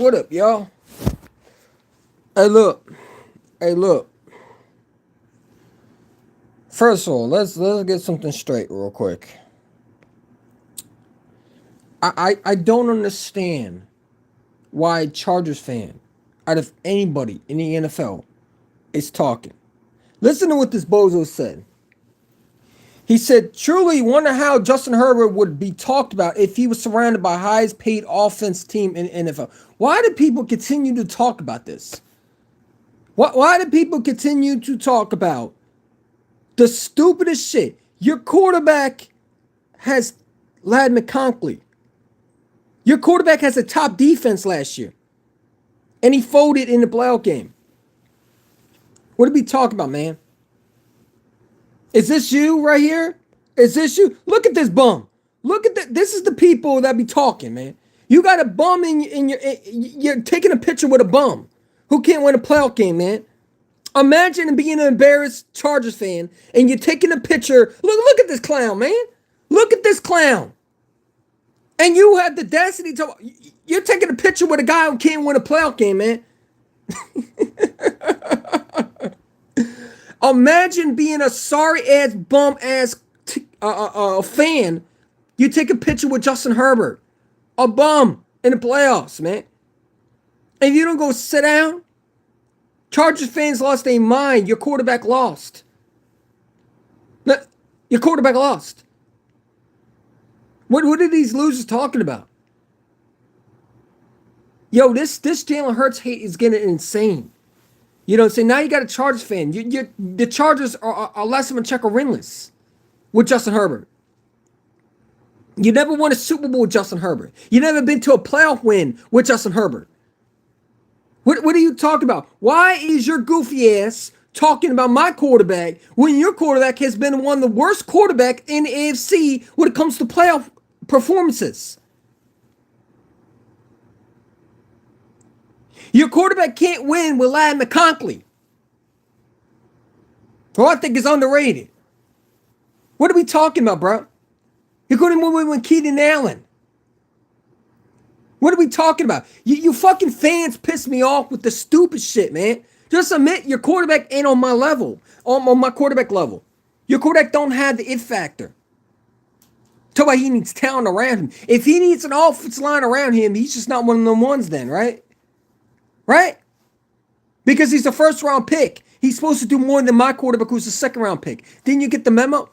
What up, y'all? Hey, look. Hey, look. First of all, let's get something straight real quick. I don't understand why a Chargers fan, out of anybody in the NFL, is talking. Listen to what this bozo said. He said, truly wonder how Justin Herbert would be talked about if he was surrounded by highest paid offense team in NFL. Why do people continue to talk about this? Why do people continue to talk about the stupidest shit? Your quarterback has Ladd McConkey. Your quarterback has a top defense last year. And he folded in the playoff game. What are we talking about, man? Is this you right here? Is this you? Look at this bum. Look at that. This is the people that be talking, man. You got a bum in your. You're taking a picture with a bum who can't win a playoff game, man. Imagine being an embarrassed Chargers fan and you're taking a picture. Look at this clown, man. Look at this clown. And you have the audacity to. You're taking a picture with a guy who can't win a playoff game, man. Imagine being a sorry ass bum ass fan. You take a picture with Justin Herbert, a bum in the playoffs, man. And you don't go sit down. Chargers fans lost their mind. Your quarterback lost. Your quarterback lost. What are these losers talking about? Yo, this Jalen Hurts hate is getting insane. You know what I'm saying? Now you got a Chargers fan. The Chargers are less of a check or winless with Justin Herbert. You never won a Super Bowl with Justin Herbert. You never been to a playoff win with Justin Herbert. What are you talking about? Why is your goofy ass talking about my quarterback when your quarterback has been one of the worst quarterbacks in the AFC when it comes to playoff performances? Your quarterback can't win with Ladd McConkey, who I think is underrated. What are we talking about, bro? You couldn't win with Keenan Allen. What are we talking about? You fucking fans piss me off with the stupid shit, man. Just admit your quarterback ain't on my level, on my quarterback level. Your quarterback don't have the it factor. Talk about he needs talent around him. If he needs an offensive line around him, he's just not one of them ones then, right? Right? Because he's the first round pick. He's supposed to do more than my quarterback who's the second round pick. Didn't you get the memo?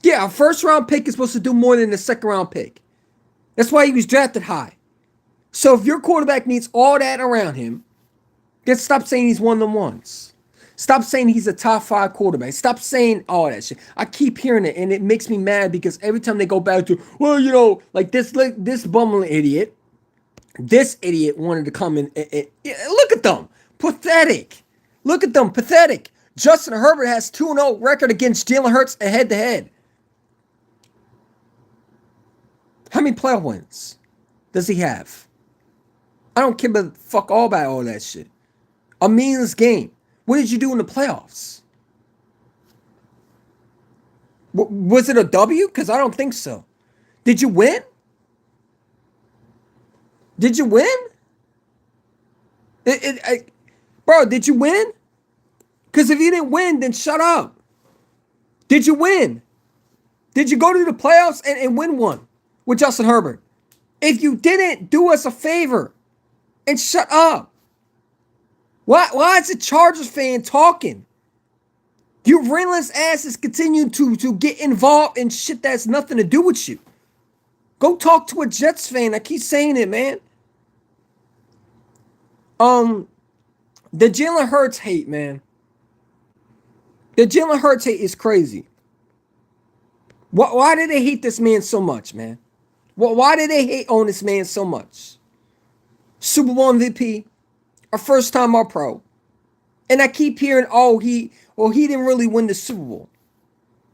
Yeah, a first round pick is supposed to do more than the second round pick. That's why he was drafted high. So if your quarterback needs all that around him, then stop saying he's one of them ones. Stop saying he's a top 5 quarterback. Stop saying all that shit. I keep hearing it, and it makes me mad because every time they go back to, well, you know, like this bumbling idiot, this idiot wanted to come in. Look at them. Pathetic. Look at them. Pathetic. Justin Herbert has 2-0 record against Jalen Hurts head-to-head. How many playoff wins does he have? I don't care about fuck all about all that shit. A meaningless game. What did you do in the playoffs? Was it a W? Because I don't think so. Did you win? Did you win? Bro, did you win? Because if you didn't win, then shut up. Did you win? Did you go to the playoffs and win one with Justin Herbert? If you didn't, do us a favor and shut up. Why is the Chargers fan talking? You brainless asses continue to get involved in shit that has nothing to do with you. Go talk to a Jets fan. I keep saying it, man. The Jalen Hurts hate, man. The Jalen Hurts hate is crazy. Why do they hate this man so much, man? Why do they hate on this man so much? Super Bowl MVP, a first-time All-Pro. And I keep hearing, he didn't really win the Super Bowl.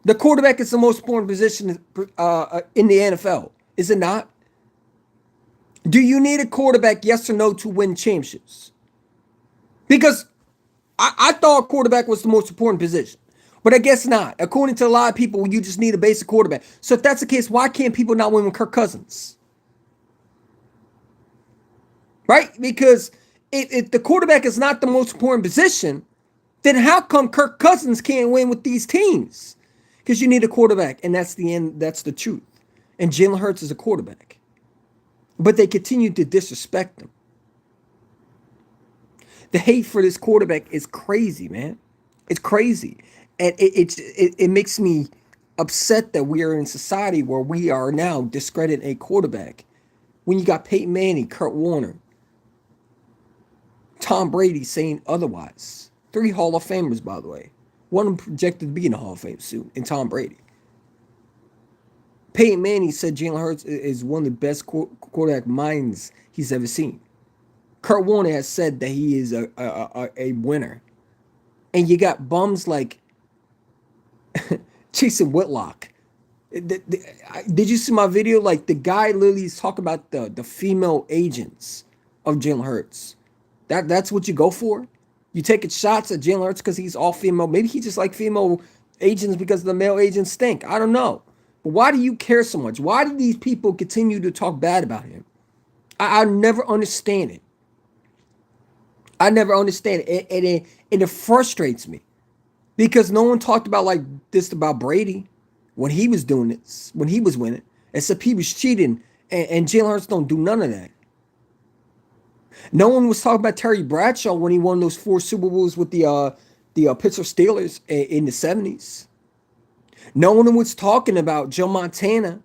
The quarterback is the most important position in the NFL, is it not? Do you need a quarterback, yes or no, to win championships? Because I thought quarterback was the most important position. But I guess not. According to a lot of people, you just need a basic quarterback. So if that's the case, why can't people not win with Kirk Cousins? right? Because if the quarterback is not the most important position, then how come Kirk Cousins can't win with these teams? Because you need a quarterback, and that's the end. That's the truth. And Jalen Hurts is a quarterback, but they continue to disrespect him. The hate for this quarterback is crazy, man. It's crazy, and it makes me upset that we are in society where we are now discrediting a quarterback. When you got Peyton Manning, Kurt Warner, Tom Brady saying otherwise. 3 Hall of Famers, by the way. One of them projected to be in the Hall of Fame soon, and Tom Brady. Peyton Manning said Jalen Hurts is one of the best quarterback minds he's ever seen. Kurt Warner has said that he is a winner. And you got bums like Jason Whitlock. Did you see my video? Like, the guy literally is talking about the female agents of Jalen Hurts. That's what you go for? You taking shots at Jalen Hurts because he's all female? Maybe he just like female agents because the male agents stink. I don't know. But why do you care so much? Why do these people continue to talk bad about him? I never understand it. I never understand it. And it frustrates me. Because no one talked about like this about Brady when he was doing this, when he was winning. Except he was cheating, and Jalen Hurts don't do none of that. No one was talking about Terry Bradshaw when he won those 4 Super Bowls with the Pittsburgh Steelers in the 70s. No one was talking about Joe Montana.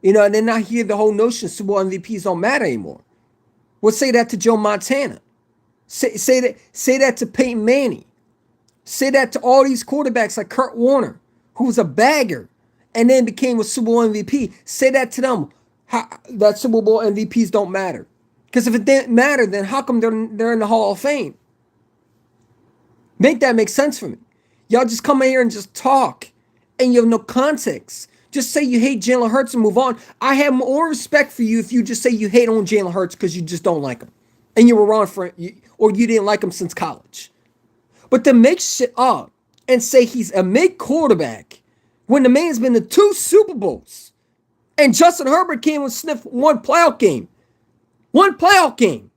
And then I hear the whole notion Super Bowl MVPs don't matter anymore. Well, say that to Joe Montana. Say that to Peyton Manning. Say that to all these quarterbacks like Kurt Warner, who was a bagger and then became a Super Bowl MVP. Say that to them. That Super Bowl MVPs don't matter. Because if it didn't matter, then how come they're in the Hall of Fame? Make that make sense for me. Y'all just come in here and just talk, and you have no context. Just say you hate Jalen Hurts and move on. I have more respect for you if you just say you hate on Jalen Hurts because you just don't like him. And you were wrong or you didn't like him since college. But to make shit up and say he's a mid quarterback when the man's been to 2 Super Bowls and Justin Herbert can't even sniff 1 playoff game. 1 playoff game.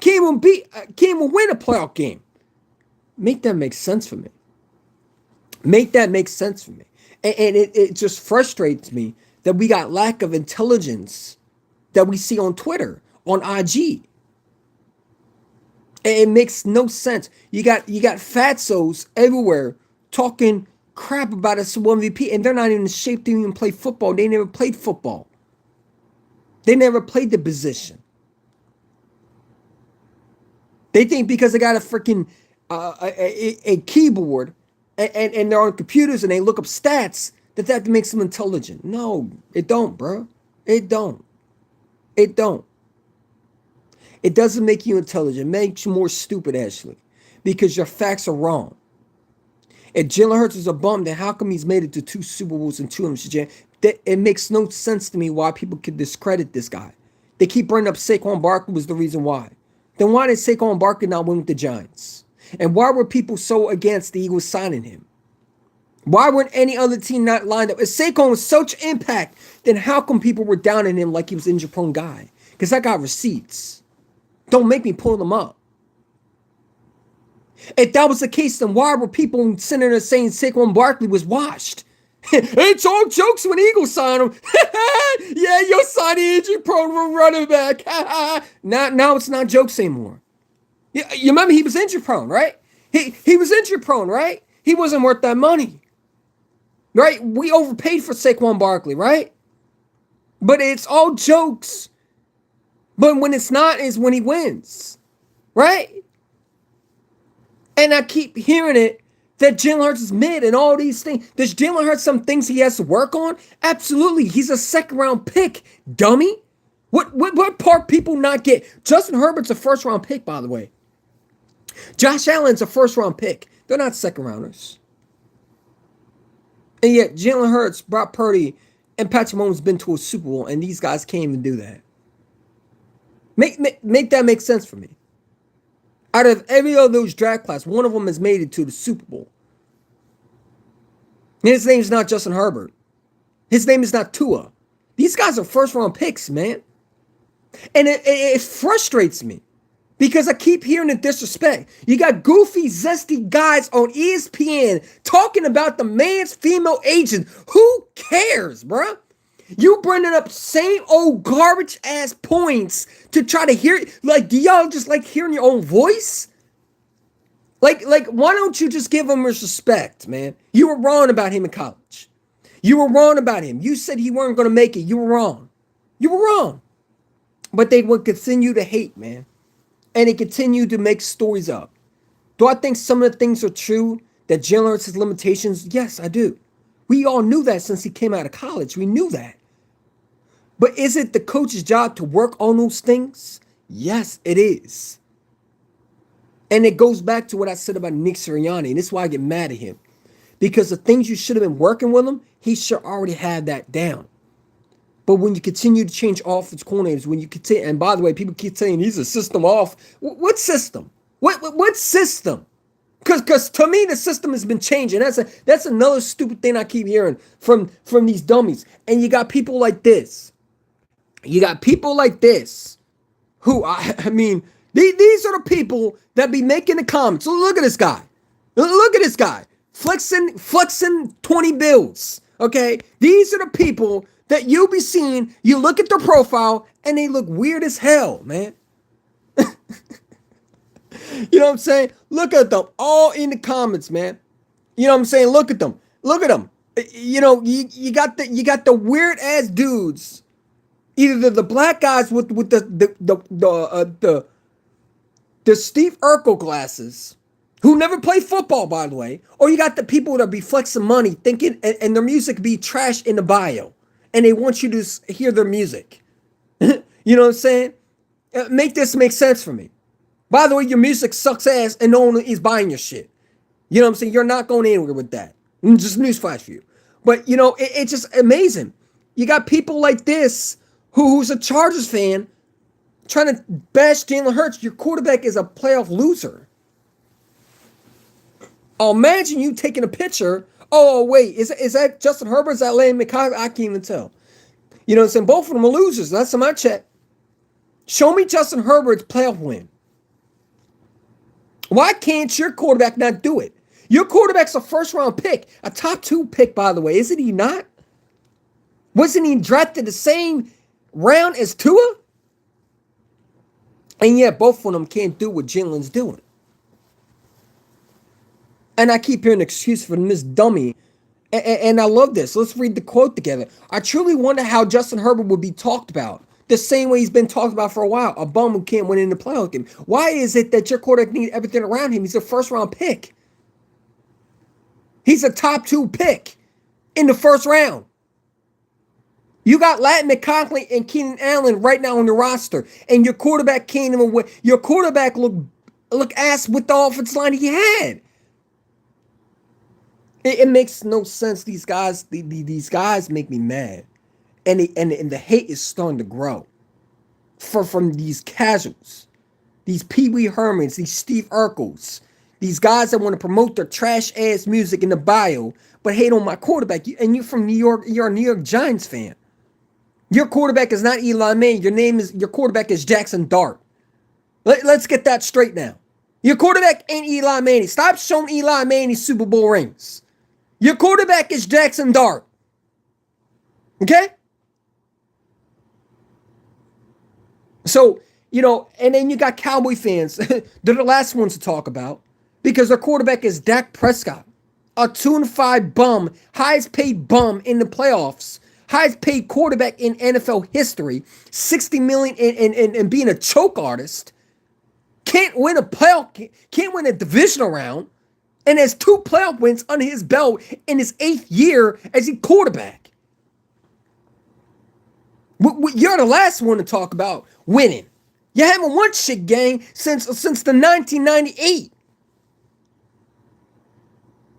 Can't even win a playoff game. Make that make sense for me. Make that make sense for me. And it just frustrates me that we got lack of intelligence that we see on Twitter, on IG. It makes no sense. You got fatsos everywhere talking crap about a Super Bowl MVP, and they're not even in shape to even play football. They never played football. They never played the position. They think because they got a freaking a keyboard and they're on computers and they look up stats that makes them intelligent. No, it don't, bro. It don't. It don't. It doesn't make you intelligent. It makes you more stupid, actually, because your facts are wrong. If Jalen Hurts is a bum, then how come he's made it to 2 Super Bowls and 2 MCJ? It makes no sense to me why people could discredit this guy. They keep bringing up Saquon Barkley was the reason why. Then why did Saquon Barkley not win with the Giants? And why were people so against the Eagles signing him? Why weren't any other team not lined up? If Saquon was such impact, then how come people were down on him like he was an injury-prone guy? Because I got receipts. Don't make me pull them up. If that was the case, then why were people sitting there saying Saquon Barkley was washed? It's all jokes when Eagles sign him. Yeah, you'll sign the injury-prone running back. Now it's not jokes anymore. You remember he was injury-prone, right? He was injury-prone, right? He wasn't worth that money. Right? We overpaid for Saquon Barkley, right? But it's all jokes. But when it's not is when he wins. Right? And I keep hearing it that Jalen Hurts is mid and all these things. Does Jalen Hurts some things he has to work on? Absolutely. He's a 2nd round pick, dummy. What part people not get? Justin Herbert's a 1st round pick, by the way. Josh Allen's a 1st round pick. They're not 2nd rounders. And yet Jalen Hurts, Brock Purdy, and Patrick Mahomes been to a Super Bowl, and these guys can't even do that. Make that make sense for me. Out of every of those draft class, one of them has made it to the Super Bowl. And his name is not Justin Herbert. His name is not Tua. These guys are 1st round picks, man. And it frustrates me. Because I keep hearing the disrespect. You got goofy, zesty guys on ESPN talking about the man's female agent. Who cares, bruh? You bringing up same old garbage ass points to try to hear. Like, do y'all just like hearing your own voice? Like, why don't you just give him his respect, man? You were wrong about him in college. You were wrong about him. You said he weren't going to make it. You were wrong. You were wrong. But they would continue to hate, man. And they continue to make stories up. Do I think some of the things are true? That Jalen Hurts has limitations? Yes, I do. We all knew that since he came out of college. We knew that. But is it the coach's job to work on those things? Yes, it is. And it goes back to what I said about Nick Sirianni, and this is why I get mad at him. Because the things you should have been working with him, he should already have that down. But when you continue to change offense coordinators, when you continue, and by the way, people keep saying he's a system off. What system? What system? Because to me, the system has been changing. That's another stupid thing I keep hearing from these dummies. And you got people like this. You got people like this who, I mean, these are the people that be making the comments. Look at this guy. Look at this guy. Flexing 20 bills. Okay? These are the people that you be seeing. You look at their profile and they look weird as hell, man. You know what I'm saying? Look at them all in the comments, man. You know what I'm saying? Look at them. Look at them. You know, you got the weird ass dudes. Either the black guys with the Steve Urkel glasses, who never play football, by the way, or you got the people that be flexing money, thinking and their music be trash in the bio, and they want you to hear their music. You know what I'm saying? Make this make sense for me. By the way, your music sucks ass, and no one is buying your shit. You know what I'm saying? You're not going anywhere with that. Just newsflash for you. But you know, it's just amazing. You got people like this who's a Chargers fan trying to bash Jalen Hurts. Your quarterback is a playoff loser. Oh, imagine you taking a picture. Oh, wait, is that Justin Herbert? Is that Landon McCollum? I can't even tell. You know what I'm saying? Both of them are losers. That's my check. Show me Justin Herbert's playoff win. Why can't your quarterback not do it? Your quarterback's a first-round pick. A top 2 pick, by the way. Isn't he not? Wasn't he drafted the same round as Tua? And yet both of them can't do what Jalen's doing. And I keep hearing an excuse for this dummy. And I love this. Let's read the quote together. I truly wonder how Justin Herbert would be talked about. The same way he's been talked about for a while. A bum who can't win in the playoff game. Why is it that your quarterback needs everything around him? He's a first-round pick. He's a top 2 pick in the first round. You got Landon McCollum and Keenan Allen right now on the roster, and your quarterback can't even win. Your quarterback look ass with the offensive line he had. It makes no sense. These guys make me mad, and the hate is starting to grow from these casuals, these Pee Wee Hermans, these Steve Urkels, these guys that want to promote their trash ass music in the bio, but hate on my quarterback. And you're from New York. You're a New York Giants fan. Your quarterback is not Eli Manning. Your quarterback is Jackson Dart. Let's get that straight now. Your quarterback ain't Eli Manning. Stop showing Eli Manning Super Bowl rings. Your quarterback is Jackson Dart. Okay? So, you know, and then you got Cowboy fans. They're the last ones to talk about because their quarterback is Dak Prescott, a 2-5 bum, highest paid bum in the playoffs, highest paid quarterback in NFL history, $60 million and being a choke artist, can't win a playoff, can't win a divisional round, and has 2 playoff wins under his belt in his 8th year as a quarterback. You're the last one to talk about winning. You haven't won shit, gang, since the 1998.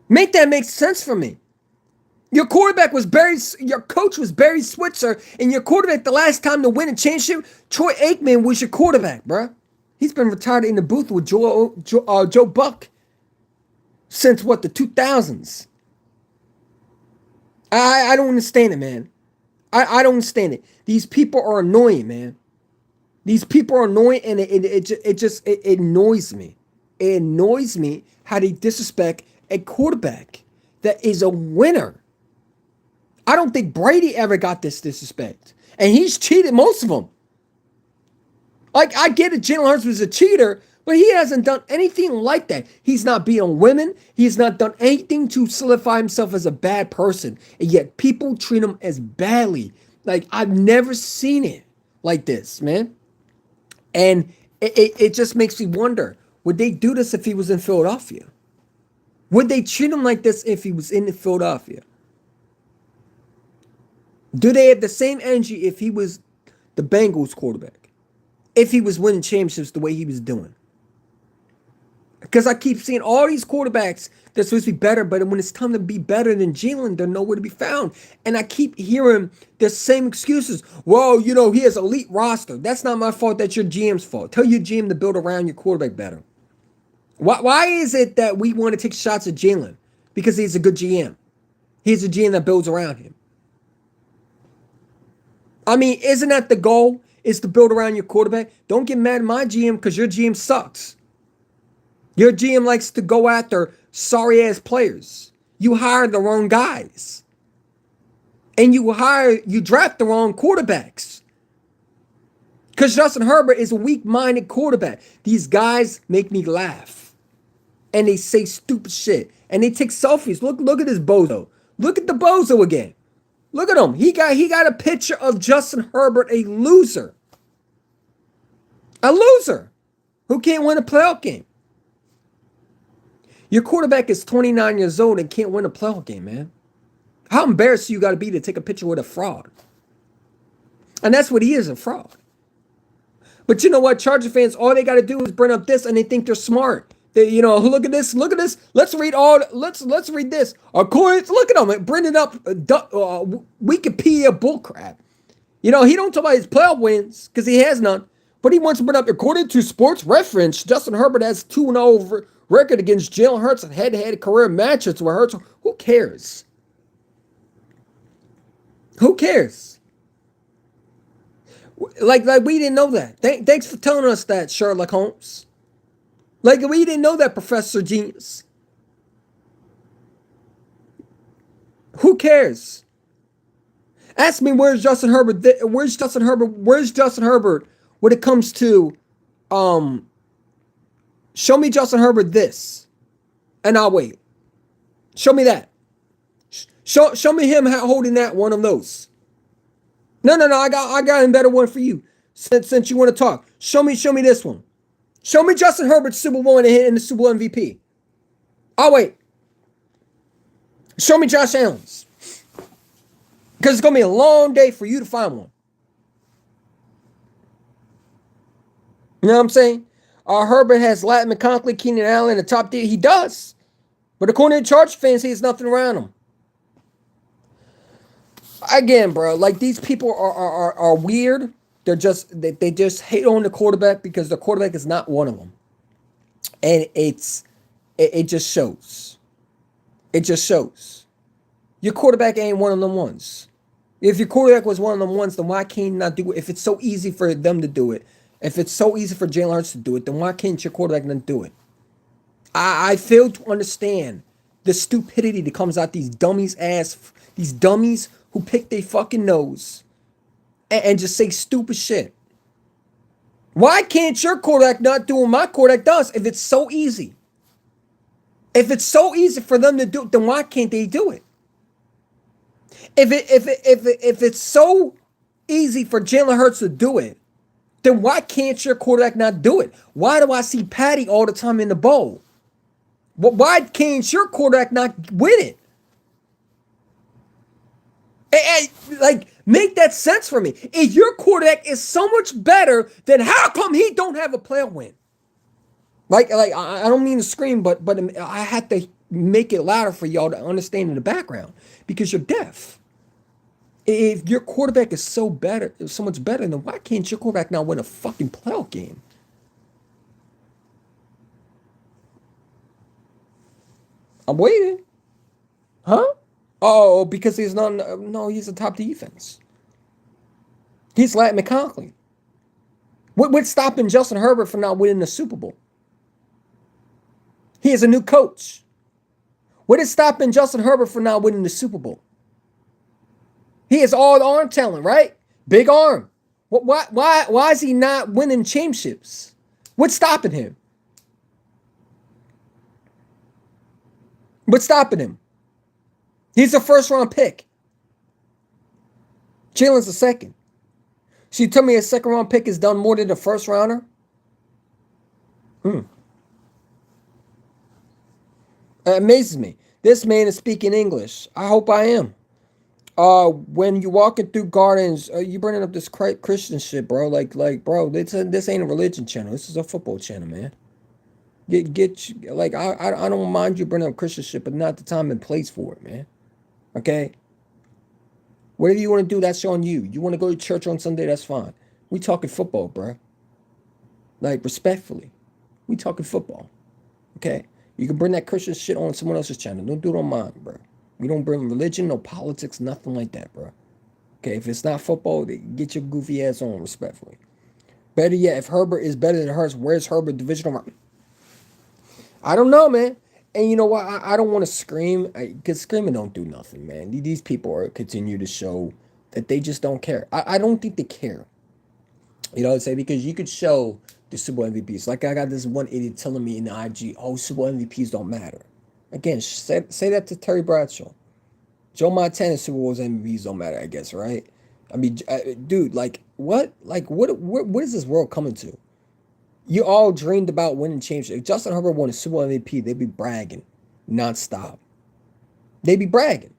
Make that make sense for me. Your quarterback was your coach was Barry Switzer, and your quarterback the last time to win a championship, Troy Aikman was your quarterback, bruh. He's been retired in the booth with Joe Buck since what, the 2000s. I don't understand it, man. I don't understand it. These people are annoying, man. These people are annoying, and it annoys me. It annoys me how they disrespect a quarterback that is a winner. I don't think Brady ever got this disrespect, and he's cheated most of them. Like, I get it, Jalen Hurts was a cheater, but he hasn't done anything like that. He's not beaten women. He's not done anything to solidify himself as a bad person, and yet people treat him as badly. Like, I've never seen it like this, man. And it just makes me wonder, would they do this if he was in Philadelphia? Would they treat him like this if he was in Philadelphia? Do they have the same energy if he was the Bengals quarterback? If he was winning championships the way he was doing? Because I keep seeing all these quarterbacks that's supposed to be better, but when it's time to be better than Jalen, they're nowhere to be found. And I keep hearing the same excuses. Well, you know, he has an elite roster. That's not my fault. That's your GM's fault. Tell your GM to build around your quarterback better. Why is it that we want to take shots at Jalen? Because he's a good GM. He's a GM that builds around him. I mean, isn't that the goal? Is to build around your quarterback? Don't get mad at my GM because your GM sucks. Your GM likes to go after sorry-ass players. You hire the wrong guys. And you draft the wrong quarterbacks. Because Justin Herbert is a weak-minded quarterback. These guys make me laugh. And they say stupid shit. And they take selfies. Look at this bozo. Look at the bozo again. Look at him. He got a picture of Justin Herbert, a loser. A loser who can't win a playoff game. Your quarterback is 29 years old and can't win a playoff game, man. How embarrassed you got to be to take a picture with a fraud? And that's what he is, a fraud. But you know what? Charger fans, all they got to do is bring up this and they think they're smart. They, you know, look at this. Look at this. Let's read this. According, look at him bringing up Wikipedia bullcrap. You know, he don't talk about his playoff wins because he has none. But he wants to bring up, according to Sports Reference, Justin Herbert has 2-0 record against Jalen Hurts in head-to-head career matches where Hurts. Who cares? Who cares? Like we didn't know that. Thanks for telling us that, Sherlock Holmes. Like we didn't know that, Professor Genius. Who cares? Ask me where's Justin Herbert? Where's Justin Herbert? Where's Justin Herbert when it comes to show me Justin Herbert this, and I'll wait. Show me that. Show me him holding that one of those. No. I got a better one for you. Since you want to talk, show me this one. Show me Justin Herbert's Super Bowl and the Super Bowl MVP. I'll wait. Show me Josh Allen's. Because it's going to be a long day for you to find one. You know what I'm saying? Herbert has Latin McConkey, Keenan Allen, the top tier. He does. But according to Chargers fans, he has nothing around him. Again, bro, like these people are weird. They just hate on the quarterback because the quarterback is not one of them. And it just shows. It just shows. Your quarterback ain't one of them ones. If your quarterback was one of them ones, then why can't you not do it? If it's so easy for them to do it, if it's so easy for Jalen Hurts to do it, then why can't your quarterback not do it? I fail to understand the stupidity that comes out these dummies who pick their fucking nose and just say stupid shit. Why can't your quarterback not do what my quarterback does if it's so easy? If it's so easy for them to do it, then why can't they do it? If it's so easy for Jalen Hurts to do it, then why can't your quarterback not do it? Why do I see Patty all the time in the bowl? Why can't your quarterback not win it? Like, make that sense for me. If your quarterback is so much better, then how come he don't have a playoff win? Like I don't mean to scream, but I had to make it louder for y'all to understand in the background because you're deaf. If your quarterback is so much better, then why can't your quarterback now win a fucking playoff game? I'm waiting. Huh? Oh, because he's not. No, he's a top defense. He's Latin McConkey. What's stopping Justin Herbert from not winning the Super Bowl? He is a new coach. What is stopping Justin Herbert from not winning the Super Bowl? He has all the arm talent, right? Big arm. Why is he not winning championships? What's stopping him? What's stopping him? He's a first-round pick. Jalen's a second. So you tell me a second-round pick has done more than a first-rounder? It amazes me. This man is speaking English. I hope I am. When you're walking through gardens, you bringing up this Christian shit, bro. Like, bro, this ain't a religion channel. This is a football channel, man. Like, I don't mind you bringing up Christian shit, but not the time and place for it, man. Okay? Whatever you want to do, that's on you. You want to go to church on Sunday, that's fine. We talking football, bro. Like, respectfully. We talking football. Okay? You can bring that Christian shit on someone else's channel. Don't do it on mine, bro. We don't bring religion, no politics, nothing like that, bro. Okay, if it's not football, get your goofy ass on, respectfully. Better yet, if Herbert is better than Hurts, where's Herbert divisional round? I don't know, man. And you know what? I don't want to scream, because screaming don't do nothing, man. These people are continue to show that they just don't care. I don't think they care. You know what I'm saying? Because you could show the Super Bowl MVPs. Like I got this one idiot telling me in the IG, oh, Super Bowl MVPs don't matter. Again, say that to Terry Bradshaw. Joe Montana Super Bowls MVPs don't matter, I guess, right? I mean, dude, like what is this world coming to? You all dreamed about winning championships. If Justin Herbert won a Super Bowl MVP, they'd be bragging nonstop. They'd be bragging.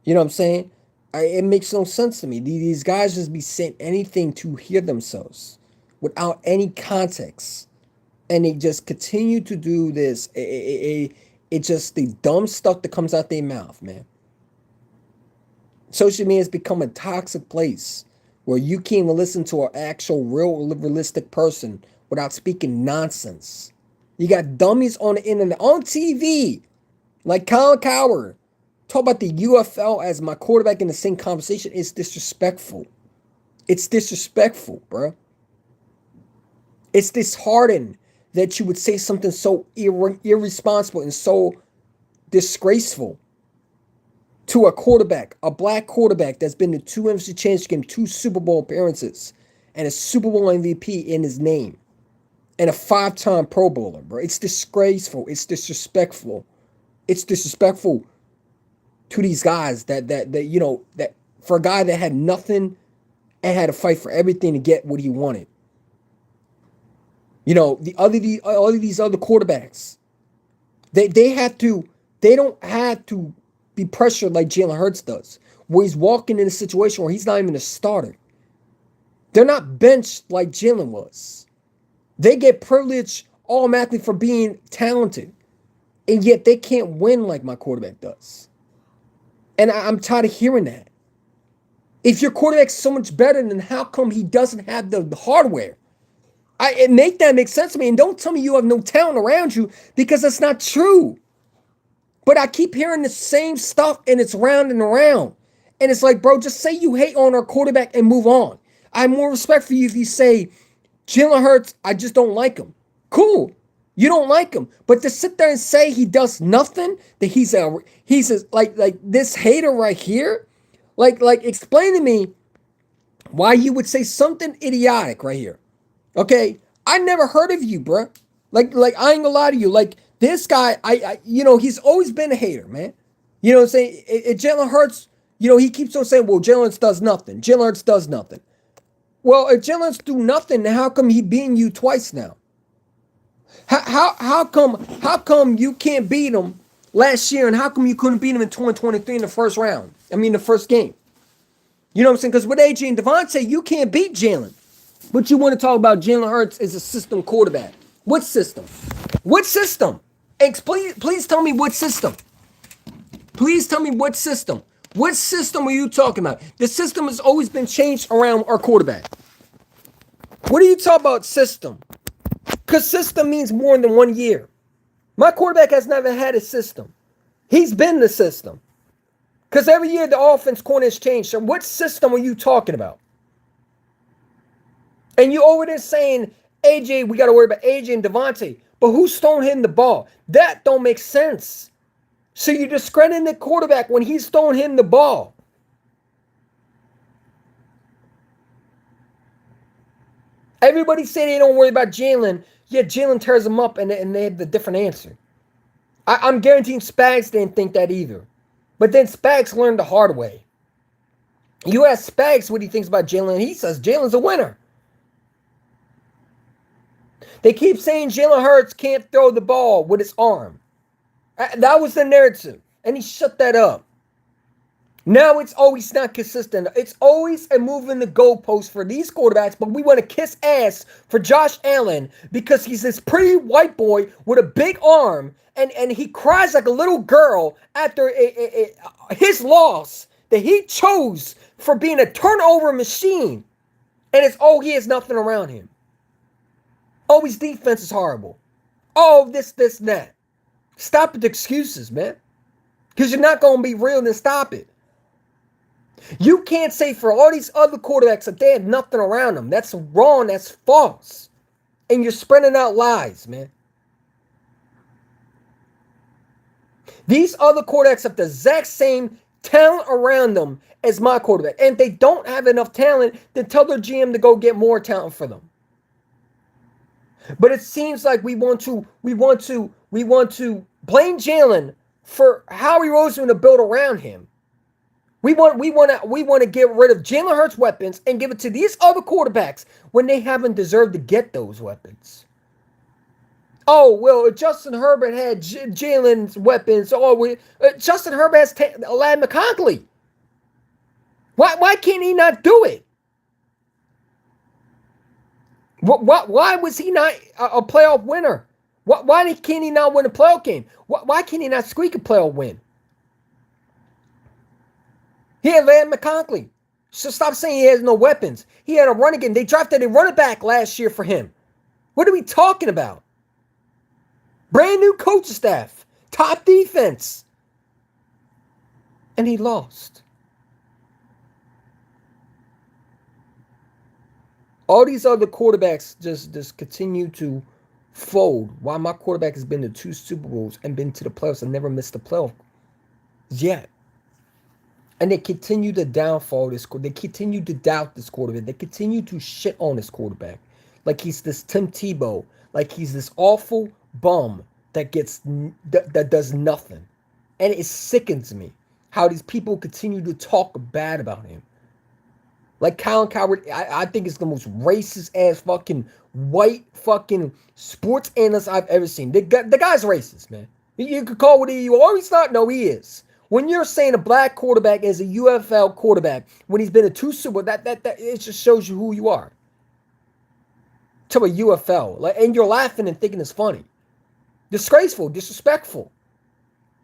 You know what I'm saying? It makes no sense to me. These guys just be saying anything to hear themselves without any context. And they just continue to do this. It's just the dumb stuff that comes out their mouth, man. Social media has become a toxic place where you can't even listen to an actual, realistic person without speaking nonsense. You got dummies on the internet, on TV, like Colin Cowherd. Talk about the UFL as my quarterback in the same conversation. It's disrespectful. It's disrespectful, bro. It's disheartening that you would say something so irresponsible and so disgraceful to a quarterback, a black quarterback that's been to 2 NFC Championship games, 2 Super Bowl appearances, and a Super Bowl MVP in his name, and a 5-time Pro Bowler, bro. It's disgraceful. It's disrespectful. It's disrespectful to these guys that for a guy that had nothing and had to fight for everything to get what he wanted. You know, all of these other quarterbacks, they don't have to be pressured like Jalen Hurts does, where he's walking in a situation where he's not even a starter. They're not benched like Jalen was. They get privilege automatically for being talented, and yet they can't win like my quarterback does. And I'm tired of hearing that. If your quarterback's so much better, then how come he doesn't have the hardware? It make sense to me. And don't tell me you have no talent around you, because that's not true. But I keep hearing the same stuff, and it's round and around. And it's like, bro, just say you hate on our quarterback and move on. I have more respect for you if you say, Jalen Hurts, I just don't like him. Cool. You don't like him. But to sit there and say he does nothing, that he's like this hater right here, like explain to me why you would say something idiotic right here. Okay? I never heard of you, bro. Like I ain't gonna lie to you. Like, this guy, he's always been a hater, man. You know what I'm saying? Jalen Hurts, he keeps on saying, well, Jalen Hurts does nothing. Jalen Hurts does nothing. Well, if Jalen Hurts do nothing, then how come he beating you twice now? How come you can't beat him last year, and how come you couldn't beat him in 2023 in the first round? I mean, the first game. You know what I'm saying? Because with AJ and Devontae, you can't beat Jalen. But you want to talk about Jalen Hurts as a system quarterback. What system? What system? Please tell me what system. Please tell me what system. What system are you talking about? The system has always been changed around our quarterback. What are you talking about system? Because system means more than 1 year. My quarterback has never had a system. He's been the system. Because every year the offense corner has changed. So what system are you talking about? And you over there saying, AJ, we got to worry about AJ and Devontae. But who's throwing him the ball? That don't make sense. So you're discrediting the quarterback when he's throwing him the ball. Everybody say they don't worry about Jalen. Yeah, Jalen tears them up and they have the different answer. I'm guaranteeing Spags didn't think that either. But then Spags learned the hard way. You ask Spags what he thinks about Jalen, he says Jalen's a winner. They keep saying Jalen Hurts can't throw the ball with his arm. That was the narrative, and he shut that up. Now it's always not consistent. It's always a move in the goalpost for these quarterbacks, but we want to kiss ass for Josh Allen because he's this pretty white boy with a big arm, and he cries like a little girl after his loss that he chose for being a turnover machine, and it's, oh, he has nothing around him. Oh, his defense is horrible. Oh, this, and that. Stop with the excuses, man. Because you're not going to be real, then stop it. You can't say for all these other quarterbacks that they have nothing around them. That's wrong. That's false. And you're spreading out lies, man. These other quarterbacks have the exact same talent around them as my quarterback. And if they don't have enough talent, then tell their GM to go get more talent for them. But it seems like we want to blame Jalen for Howie Roseman to build around him. We want to get rid of Jalen Hurts' weapons and give it to these other quarterbacks when they haven't deserved to get those weapons. Oh, well, Justin Herbert had Jalen's weapons. Oh, Justin Herbert has Ladd McConkey. Why can't he not do it? Why was he not a playoff winner? Why can't he not win a playoff game? Why can't he not squeak a playoff win? He had Ladd McConkey. So stop saying he has no weapons. He had a running game. They drafted a running back last year for him. What are we talking about? Brand new coaching staff. Top defense. And he lost. All these other quarterbacks just continue to fold while my quarterback has been to 2 Super Bowls and been to the playoffs and never missed the playoff yet. And they continue to downfall this quarterback. They continue to doubt this quarterback. They continue to shit on this quarterback. Like he's this Tim Tebow. Like he's this awful bum that does nothing. And it sickens me how these people continue to talk bad about him. Like Colin Cowherd, I think it's the most racist ass fucking white fucking sports analyst I've ever seen. The guy's racist, man. You could call what you are. He's not. No, he is. When you're saying a black quarterback is a UFL quarterback when he's been a 2 Super Bowl, that it just shows you who you are. To a UFL, like, and you're laughing and thinking it's funny. Disgraceful, disrespectful.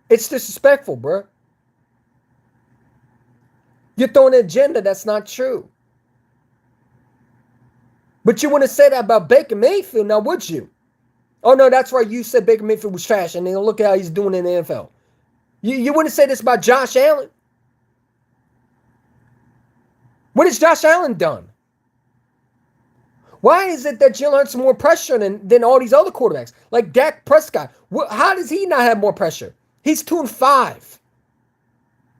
It's disrespectful, bro. You're throwing an agenda that's not true. But you wouldn't say that about Baker Mayfield, now would you? Oh, no, that's right. You said Baker Mayfield was trash, and then look at how he's doing in the NFL. You wouldn't say this about Josh Allen. What has Josh Allen done? Why is it that Jalen Hurts more pressure than all these other quarterbacks? Like Dak Prescott. How does he not have more pressure? He's 2-5.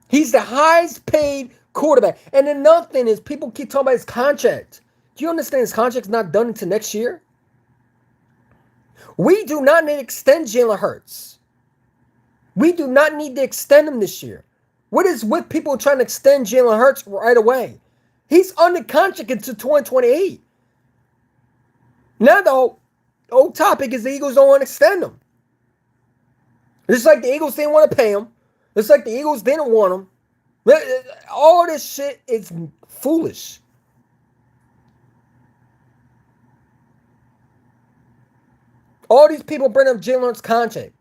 He's the highest paid quarterback. And another thing is people keep talking about his contract. Do you understand his contract's not done until next year? We do not need to extend Jalen Hurts. We do not need to extend him this year. What is with people trying to extend Jalen Hurts right away? He's under contract until 2028. Now the whole topic is the Eagles don't want to extend him. It's like the Eagles didn't want to pay him. It's like the Eagles didn't want him. All this shit is foolish. All these people bring up Jalen Hurts' contract.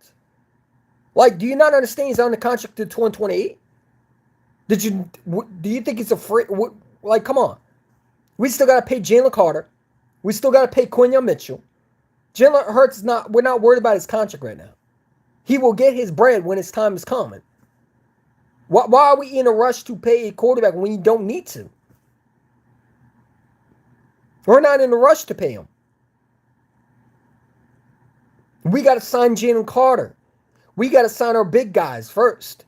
Like, do you not understand he's on the contract to 2028? Do you think it's a free? Like, come on. We still got to pay Jalen Carter. We still got to pay Quinyon Mitchell. Jalen Hurts is not, we're not worried about his contract right now. He will get his bread when his time is coming. Why are we in a rush to pay a quarterback when you don't need to? We're not in a rush to pay him. We got to sign Jalen Carter. We got to sign our big guys first.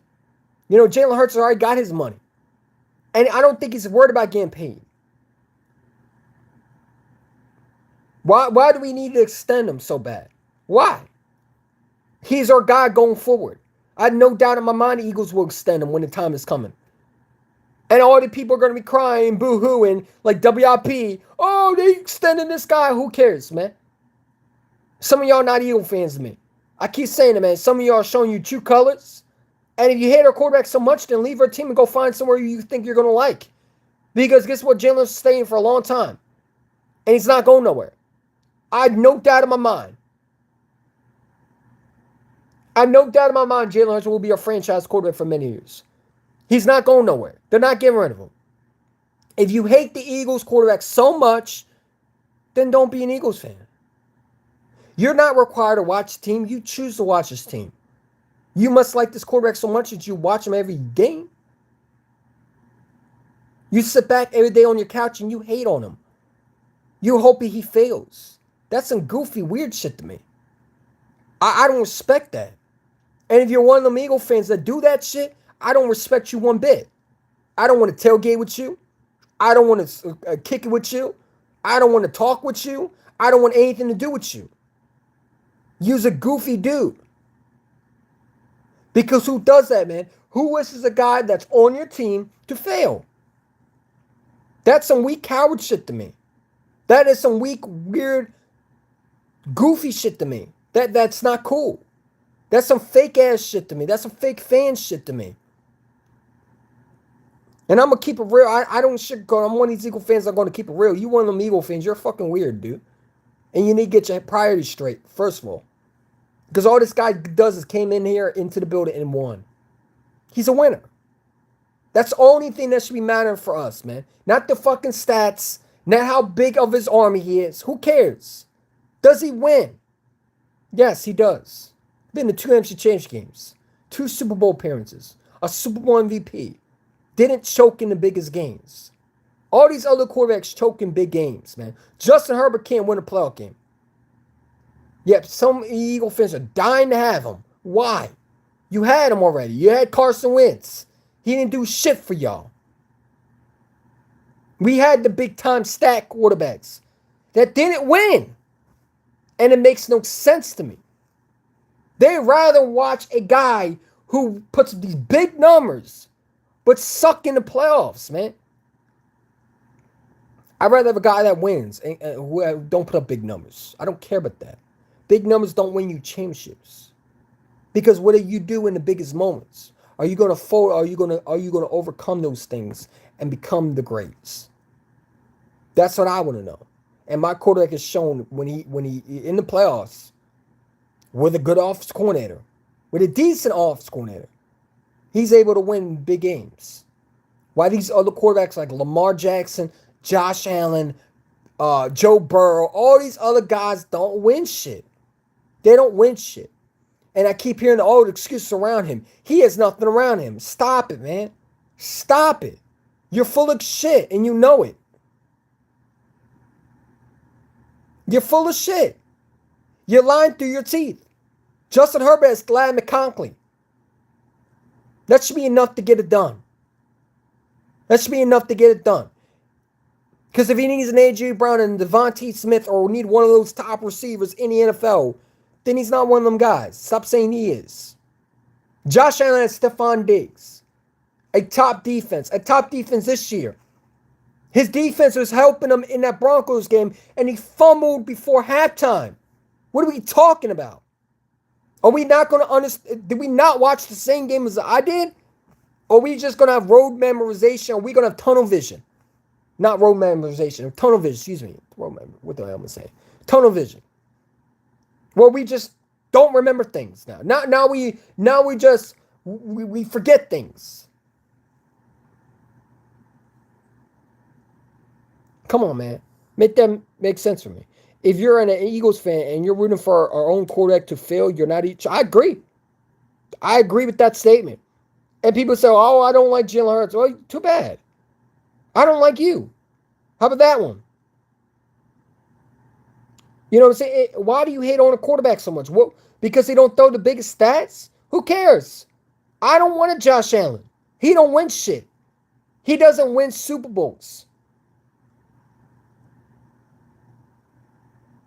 You know, Jalen Hurts already got his money. And I don't think he's worried about getting paid. Why do we need to extend him so bad? Why? He's our guy going forward. I have no doubt in my mind the Eagles will extend him when the time is coming. And all the people are going to be crying, boo-hooing, like WIP. Oh, they extended this guy. Who cares, man? Some of y'all not Eagle fans to me. I keep saying it, man. Some of y'all are showing you true colors. And if you hate our quarterback so much, then leave our team and go find somewhere you think you're going to like. Because guess what? Jalen's staying for a long time. And he's not going nowhere. I have no doubt in my mind. Jalen Hurts will be a franchise quarterback for many years. He's not going nowhere. They're not getting rid of him. If you hate the Eagles quarterback so much, then don't be an Eagles fan. You're not required to watch the team. You choose to watch this team. You must like this quarterback so much that you watch him every game. You sit back every day on your couch and you hate on him. You're hoping he fails. That's some goofy, weird shit to me. I don't respect that. And if you're one of them Eagle fans that do that shit, I don't respect you one bit. I don't want to tailgate with you. I don't want to kick it with you. I don't want to talk with you. I don't want anything to do with you. You're a goofy dude. Because who does that, man? Who wishes a guy that's on your team to fail? That's some weak coward shit to me. That is some weak, weird, goofy shit to me. That's not cool. That's some fake ass shit to me. That's some fake fan shit to me. And I'm going to keep it real. I don't sugarcoat. I'm one of these Eagle fans that are going to keep it real. You one of them Eagle fans, you're fucking weird, dude. And you need to get your priorities straight, first of all. Because all this guy does is came in here into the building and won. He's a winner. That's the only thing that should be mattering for us, man. Not the fucking stats. Not how big of his army he is. Who cares? Does he win? Yes, he does. Been to 2 NFC Championship games. 2 Super Bowl appearances. A Super Bowl MVP. Didn't choke in the biggest games. All these other quarterbacks choke in big games, man. Justin Herbert can't win a playoff game. Yep, some Eagle fans are dying to have him. Why? You had him already. You had Carson Wentz. He didn't do shit for y'all. We had the big-time stat quarterbacks that didn't win. And it makes no sense to me. They'd rather watch a guy who puts up these big numbers but suck in the playoffs, man. I'd rather have a guy that wins and who don't put up big numbers. I don't care about that. Big numbers don't win you championships. Because what do you do in the biggest moments? Are you going to fold? Are you going to overcome those things and become the greats? That's what I want to know. And my quarterback has shown when he in the playoffs with a good offense coordinator, with a decent offense coordinator, he's able to win big games. Why these other quarterbacks like Lamar Jackson, Josh Allen, Joe Burrow, all these other guys don't win shit. They don't win shit. And I keep hearing the old excuses around him. He has nothing around him. Stop it, man. Stop it. You're full of shit and you know it. You're full of shit. You're lying through your teeth. Justin Herbert is Glad McConkey. That should be enough to get it done. That should be enough to get it done. Because if he needs an A.J. Brown and Devontae Smith or need one of those top receivers in the NFL, then he's not one of them guys. Stop saying he is. Josh Allen has Stephon Diggs. A top defense this year. His defense was helping him in that Broncos game, and he fumbled before halftime. What are we talking about? Are we not going to understand? Did we not watch the same game as I did? Or are we just going to have road memorization? Or are we going to have tunnel vision? Not road memorization, tunnel vision, excuse me. What the hell am I saying? Tunnel vision. Well, we just don't remember things now. Now we forget things. Come on, man. Make that make sense for me. If you're an Eagles fan and you're rooting for our own quarterback to fail, you're not each. I agree. I agree with that statement. And people say, oh, I don't like Jalen Hurts. Well, too bad. I don't like you. How about that one? You know what I'm saying? Why do you hate on a quarterback so much? What? Because he don't throw the biggest stats? Who cares? I don't want a Josh Allen. He don't win shit. He doesn't win Super Bowls.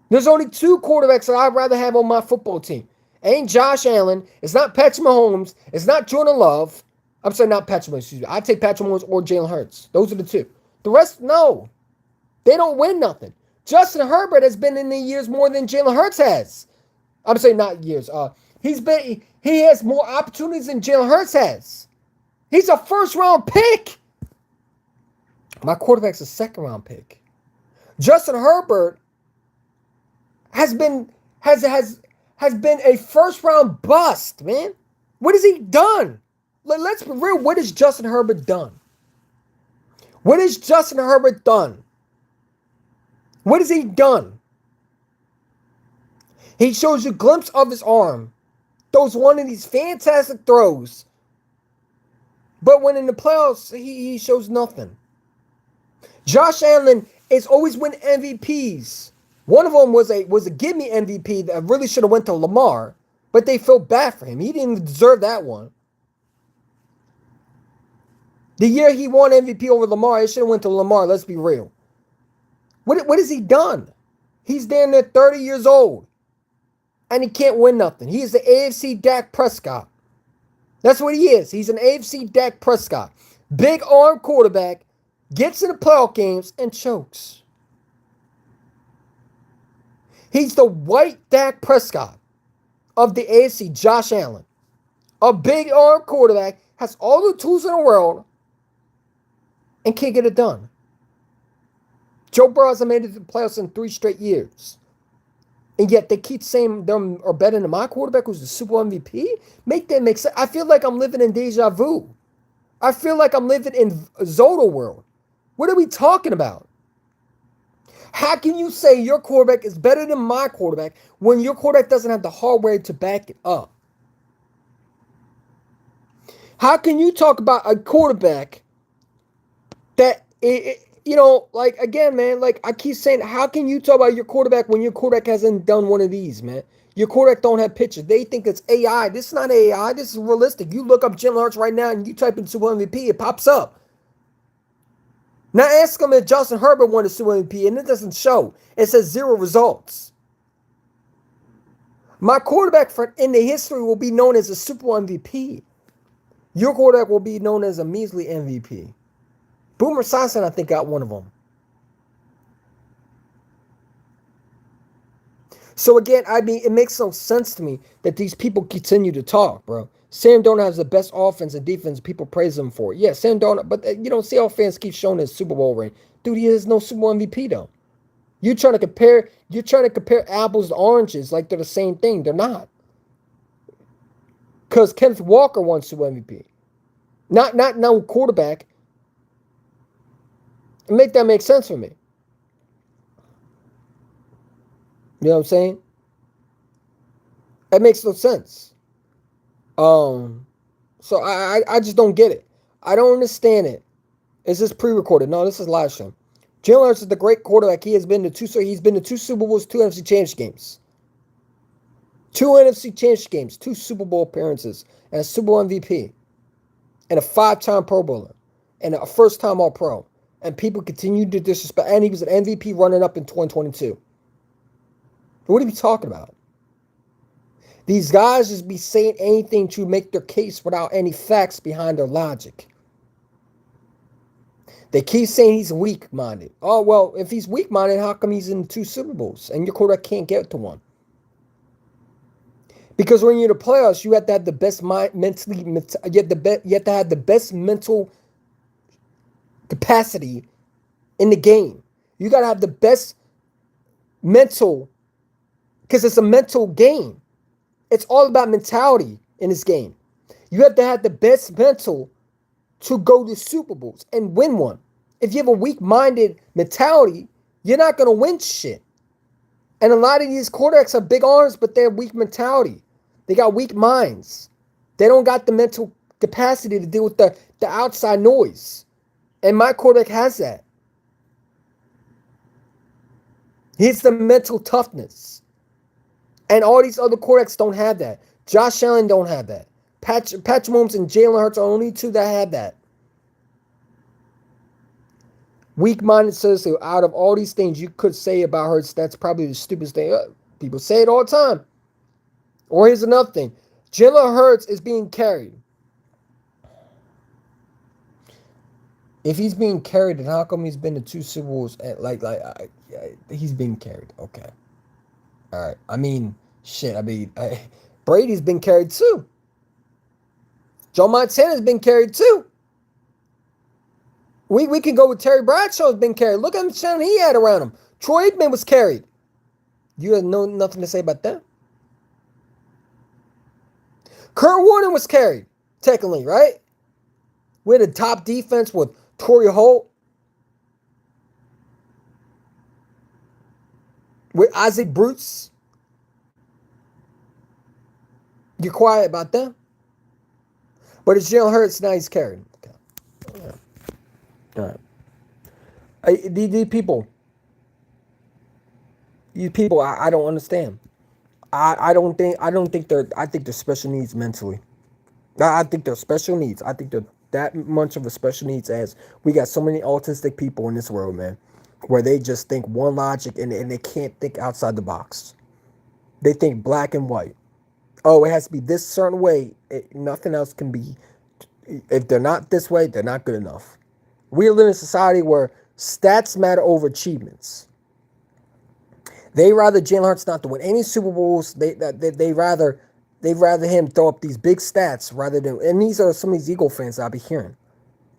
There's only two quarterbacks that I'd rather have on my football team. Ain't Josh Allen. It's not Patrick Mahomes. It's not Jordan Love. I'm sorry, not Patrick Mahomes. Excuse me. I'd take Patrick Mahomes or Jalen Hurts. Those are the two. The rest, no. They don't win nothing. Justin Herbert has been in the years more than Jalen Hurts has. I'm saying not years. He has more opportunities than Jalen Hurts has. He's a first-round pick. My quarterback's a second-round pick. Justin Herbert has been a first-round bust, man. What has he done? Let's be real. What has Justin Herbert done? What has Justin Herbert done? What has he done? He shows you a glimpse of his arm. Throws one of these fantastic throws. But when in the playoffs, he shows nothing. Josh Allen is always winning MVPs. One of them was a give me MVP that really should have went to Lamar, but they felt bad for him. He didn't even deserve that one. The year he won MVP over Lamar, it should have went to Lamar. Let's be real. What has he done? He's damn near 30 years old, and he can't win nothing. He is the AFC Dak Prescott. That's what he is. He's an AFC Dak Prescott. Big arm quarterback, gets in the playoff games, and chokes. He's the white Dak Prescott of the AFC, Josh Allen. A big arm quarterback, has all the tools in the world, and can't get it done. Joe Burrow hasn't made it to the playoffs in 3 straight years. And yet they keep saying them are better than my quarterback who's the Super Bowl MVP? Make that make sense. I feel like I'm living in deja vu. I feel like I'm living in Zoda world. What are we talking about? How can you say your quarterback is better than my quarterback when your quarterback doesn't have the hardware to back it up? How can you talk about a quarterback that, like, again, man, like I keep saying, how can you talk about your quarterback when your quarterback hasn't done one of these, man? Your quarterback don't have pictures. They think it's AI. This is not AI. This is realistic. You look up Jalen Hurts right now and you type in Super MVP, it pops up. Now ask them if Justin Herbert won the Super MVP, and it doesn't show. It says 0 results. My quarterback in the history will be known as a Super Bowl MVP. Your quarterback will be known as a measly MVP. Boomer Esiason, I think, got one of them. So again, I mean, it makes no sense to me that these people continue to talk, bro. Sam Darnold has the best offense and defense. People praise him for it. Yeah, Sam Darnold, but you don't see how fans keep showing his Super Bowl ring. Dude, he has no Super Bowl MVP though. You're trying to compare apples to oranges like they're the same thing. They're not. Because Kenneth Walker won Super Bowl MVP. Not no quarterback. Make that make sense for me. You know what I'm saying? That makes no sense. So I just don't get it. I don't understand it. Is this pre-recorded? No, this is live stream. Jalen Hurts is the great quarterback. He's been to 2 Super Bowls, 2 NFC Championship games. 2 NFC Championship games, 2 Super Bowl appearances, and a Super Bowl MVP. And a 5-time Pro Bowler. And a first-time All-Pro. And people continue to disrespect. And he was an MVP running up in 2022. What are we talking about? These guys just be saying anything to make their case without any facts behind their logic. They keep saying he's weak-minded. Oh, well, if he's weak-minded, how come he's in 2 Super Bowls and your quarterback can't get to 1? Because when you're in the playoffs, you have to have the best you have to have the best mental capacity in the game. You got to have the best mental, because it's a mental game. It's all about mentality in this game. You have to have the best mental to go to Super Bowls and win one. If you have a weak-minded mentality, you're not going to win shit. And a lot of these quarterbacks have big arms, but they have weak mentality. They got weak minds. They don't got the mental capacity to deal with the outside noise. And my quarterback has that. He has the mental toughness. And all these other quarterbacks don't have that. Josh Allen don't have that. Patrick Mahomes and Jalen Hurts are only two that have that. Weak-minded says, so out of all these things you could say about Hurts, that's probably the stupidest thing. People say it all the time. Or here's another thing. Jalen Hurts is being carried. If he's being carried, then how come he's been to 2 Super Bowls? He's being carried. Okay. All right. I mean, shit. Brady's been carried too. Joe Montana's been carried too. We can go with Terry Bradshaw's been carried. Look at the channel he had around him. Troy Aikman was carried. You have nothing to say about that. Kurt Warner was carried, technically, right? We had a top defense with Torrey Holt, with Isaac Bruce. You're quiet about them. But it's Jalen Hurts, now he's carried. Okay. All right. These people, I don't understand. I think they're special needs mentally. I think they're special needs. I think they're that much of a special needs as we got so many autistic people in this world, man, where they just think one logic and they can't think outside the box. They think black and white. Oh, it has to be this certain way. Nothing else can be. If they're not this way, they're not good enough. We live in a society where stats matter over achievements. They rather Jalen Hurts not to win any Super Bowls. They rather him throw up these big stats rather than. And these are some of these Eagle fans I'll be hearing.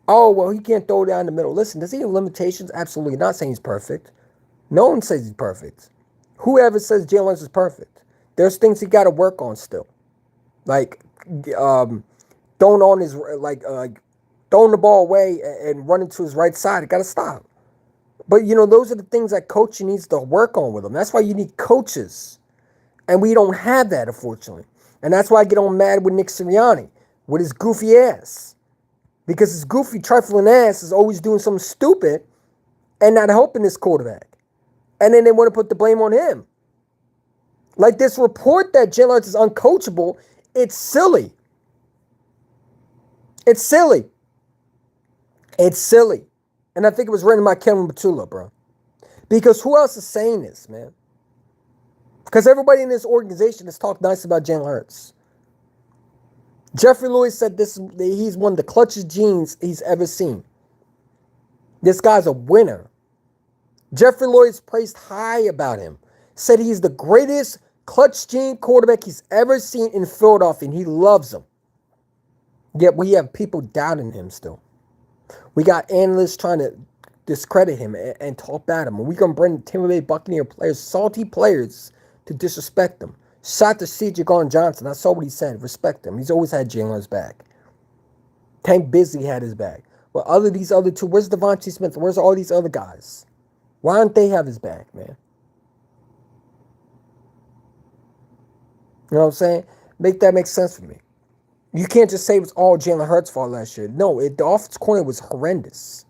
Oh, well, he can't throw down the middle. Listen, does he have limitations? Absolutely not saying he's perfect. No one says he's perfect. Whoever says Jalen Hurts is perfect, there's things he got to work on still, like throwing the ball away and running to his right side. It got to stop. But, those are the things that coaching needs to work on with them. That's why you need coaches. And we don't have that, unfortunately. And that's why I get on mad with Nick Sirianni, with his goofy ass. Because his goofy, trifling ass is always doing something stupid and not helping this quarterback. And then they want to put the blame on him. Like this report that Jalen Hurts is uncoachable, it's silly. It's silly. It's silly. And I think it was written by Kevin Batula, bro. Because who else is saying this, man? Because everybody in this organization has talked nice about Jalen Hurts. Jeffrey Lewis said he's one of the clutchest genes he's ever seen. This guy's a winner. Jeffrey Lewis praised high about him. Said he's the greatest clutch gene quarterback he's ever seen in Philadelphia, and he loves him. Yet we have people doubting him still. We got analysts trying to discredit him and talk bad him. And we're going to bring Tampa Bay Buccaneer players, salty players, to disrespect them. Shout to C.J. Gardner-Johnson. I saw what he said. Respect him. He's always had Jalen's back. Tank Bisley had his back. Well, these other two, where's Devontae Smith? Where's all these other guys? Why don't they have his back, man? You know what I'm saying? Make sense for me. You can't just say it was all Jalen Hurts' fault last year. No, the offensive corner was horrendous.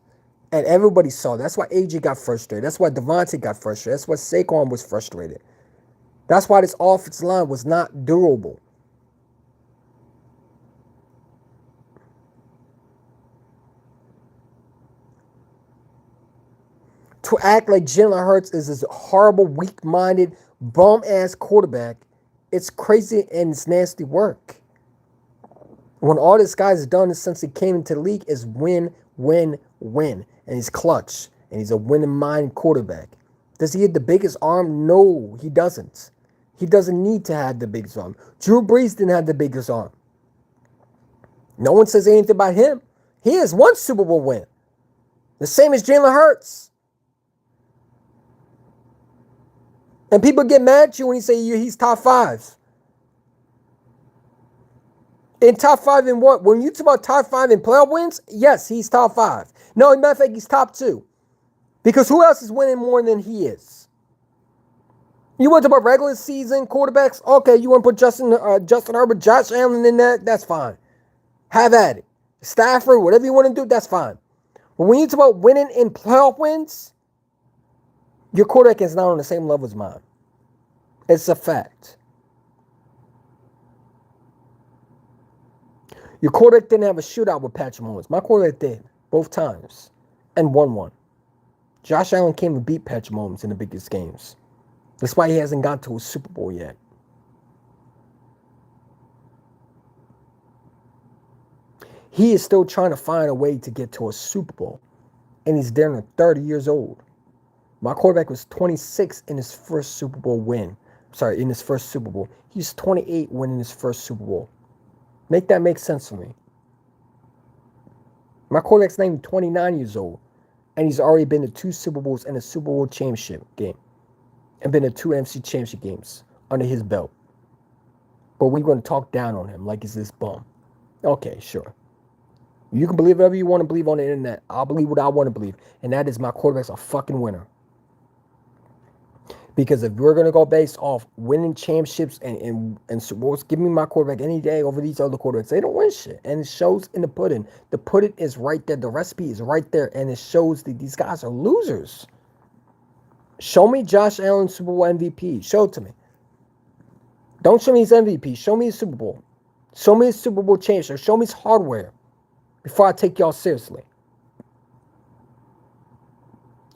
And everybody saw. That's why AJ got frustrated. That's why Devontae got frustrated. That's why Saquon was frustrated. That's why this offensive line was not durable. To act like Jalen Hurts is this horrible, weak-minded, bum-ass quarterback, it's crazy and it's nasty work. When all this guy's done since he came into the league is win, win, win. And he's clutch. And he's a winning-minded quarterback. Does he have the biggest arm? No, he doesn't. He doesn't need to have the biggest arm. Drew Brees didn't have the biggest arm. No one says anything about him. He has one Super Bowl win. The same as Jalen Hurts. And people get mad at you when you say he's top 5. In top 5 in what? When you talk about top 5 in playoff wins, yes, he's top 5. No, as a matter of fact, he's top 2. Because who else is winning more than he is? You want to talk about regular season quarterbacks? Okay, you want to put Justin Herbert, Josh Allen in there? That's fine. Have at it. Stafford, whatever you want to do, that's fine. But when you talk about winning in playoff wins, Your quarterback is not on the same level as mine. It's a fact. Your quarterback didn't have a shootout with Patrick Mahomes. My quarterback did, both times, and won one. Josh Allen came and beat Patrick Mahomes in the biggest games. That's why he hasn't got to a Super Bowl yet. He is still trying to find a way to get to a Super Bowl, and he's there at 30 years old. My quarterback was 26 in his first Super Bowl win. Sorry, in his first Super Bowl. He's 28 winning his first Super Bowl. Make that make sense for me. My quarterback's not even 29 years old, and he's already been to 2 Super Bowls and a Super Bowl championship game, and been to 2 NFC championship games under his belt. But we're going to talk down on him like he's this bum. Okay, sure. You can believe whatever you want to believe on the internet. I'll believe what I want to believe, and that is my quarterback's a fucking winner. Because if we're going to go based off winning championships and Super Bowls, give me my quarterback any day over these other quarterbacks. They don't win shit. And it shows in the pudding. The pudding is right there. The recipe is right there. And it shows that these guys are losers. Show me Josh Allen Super Bowl MVP. Show it to me. Don't show me his MVP. Show me his Super Bowl. Show me his Super Bowl championship. Show me his hardware before I take y'all seriously.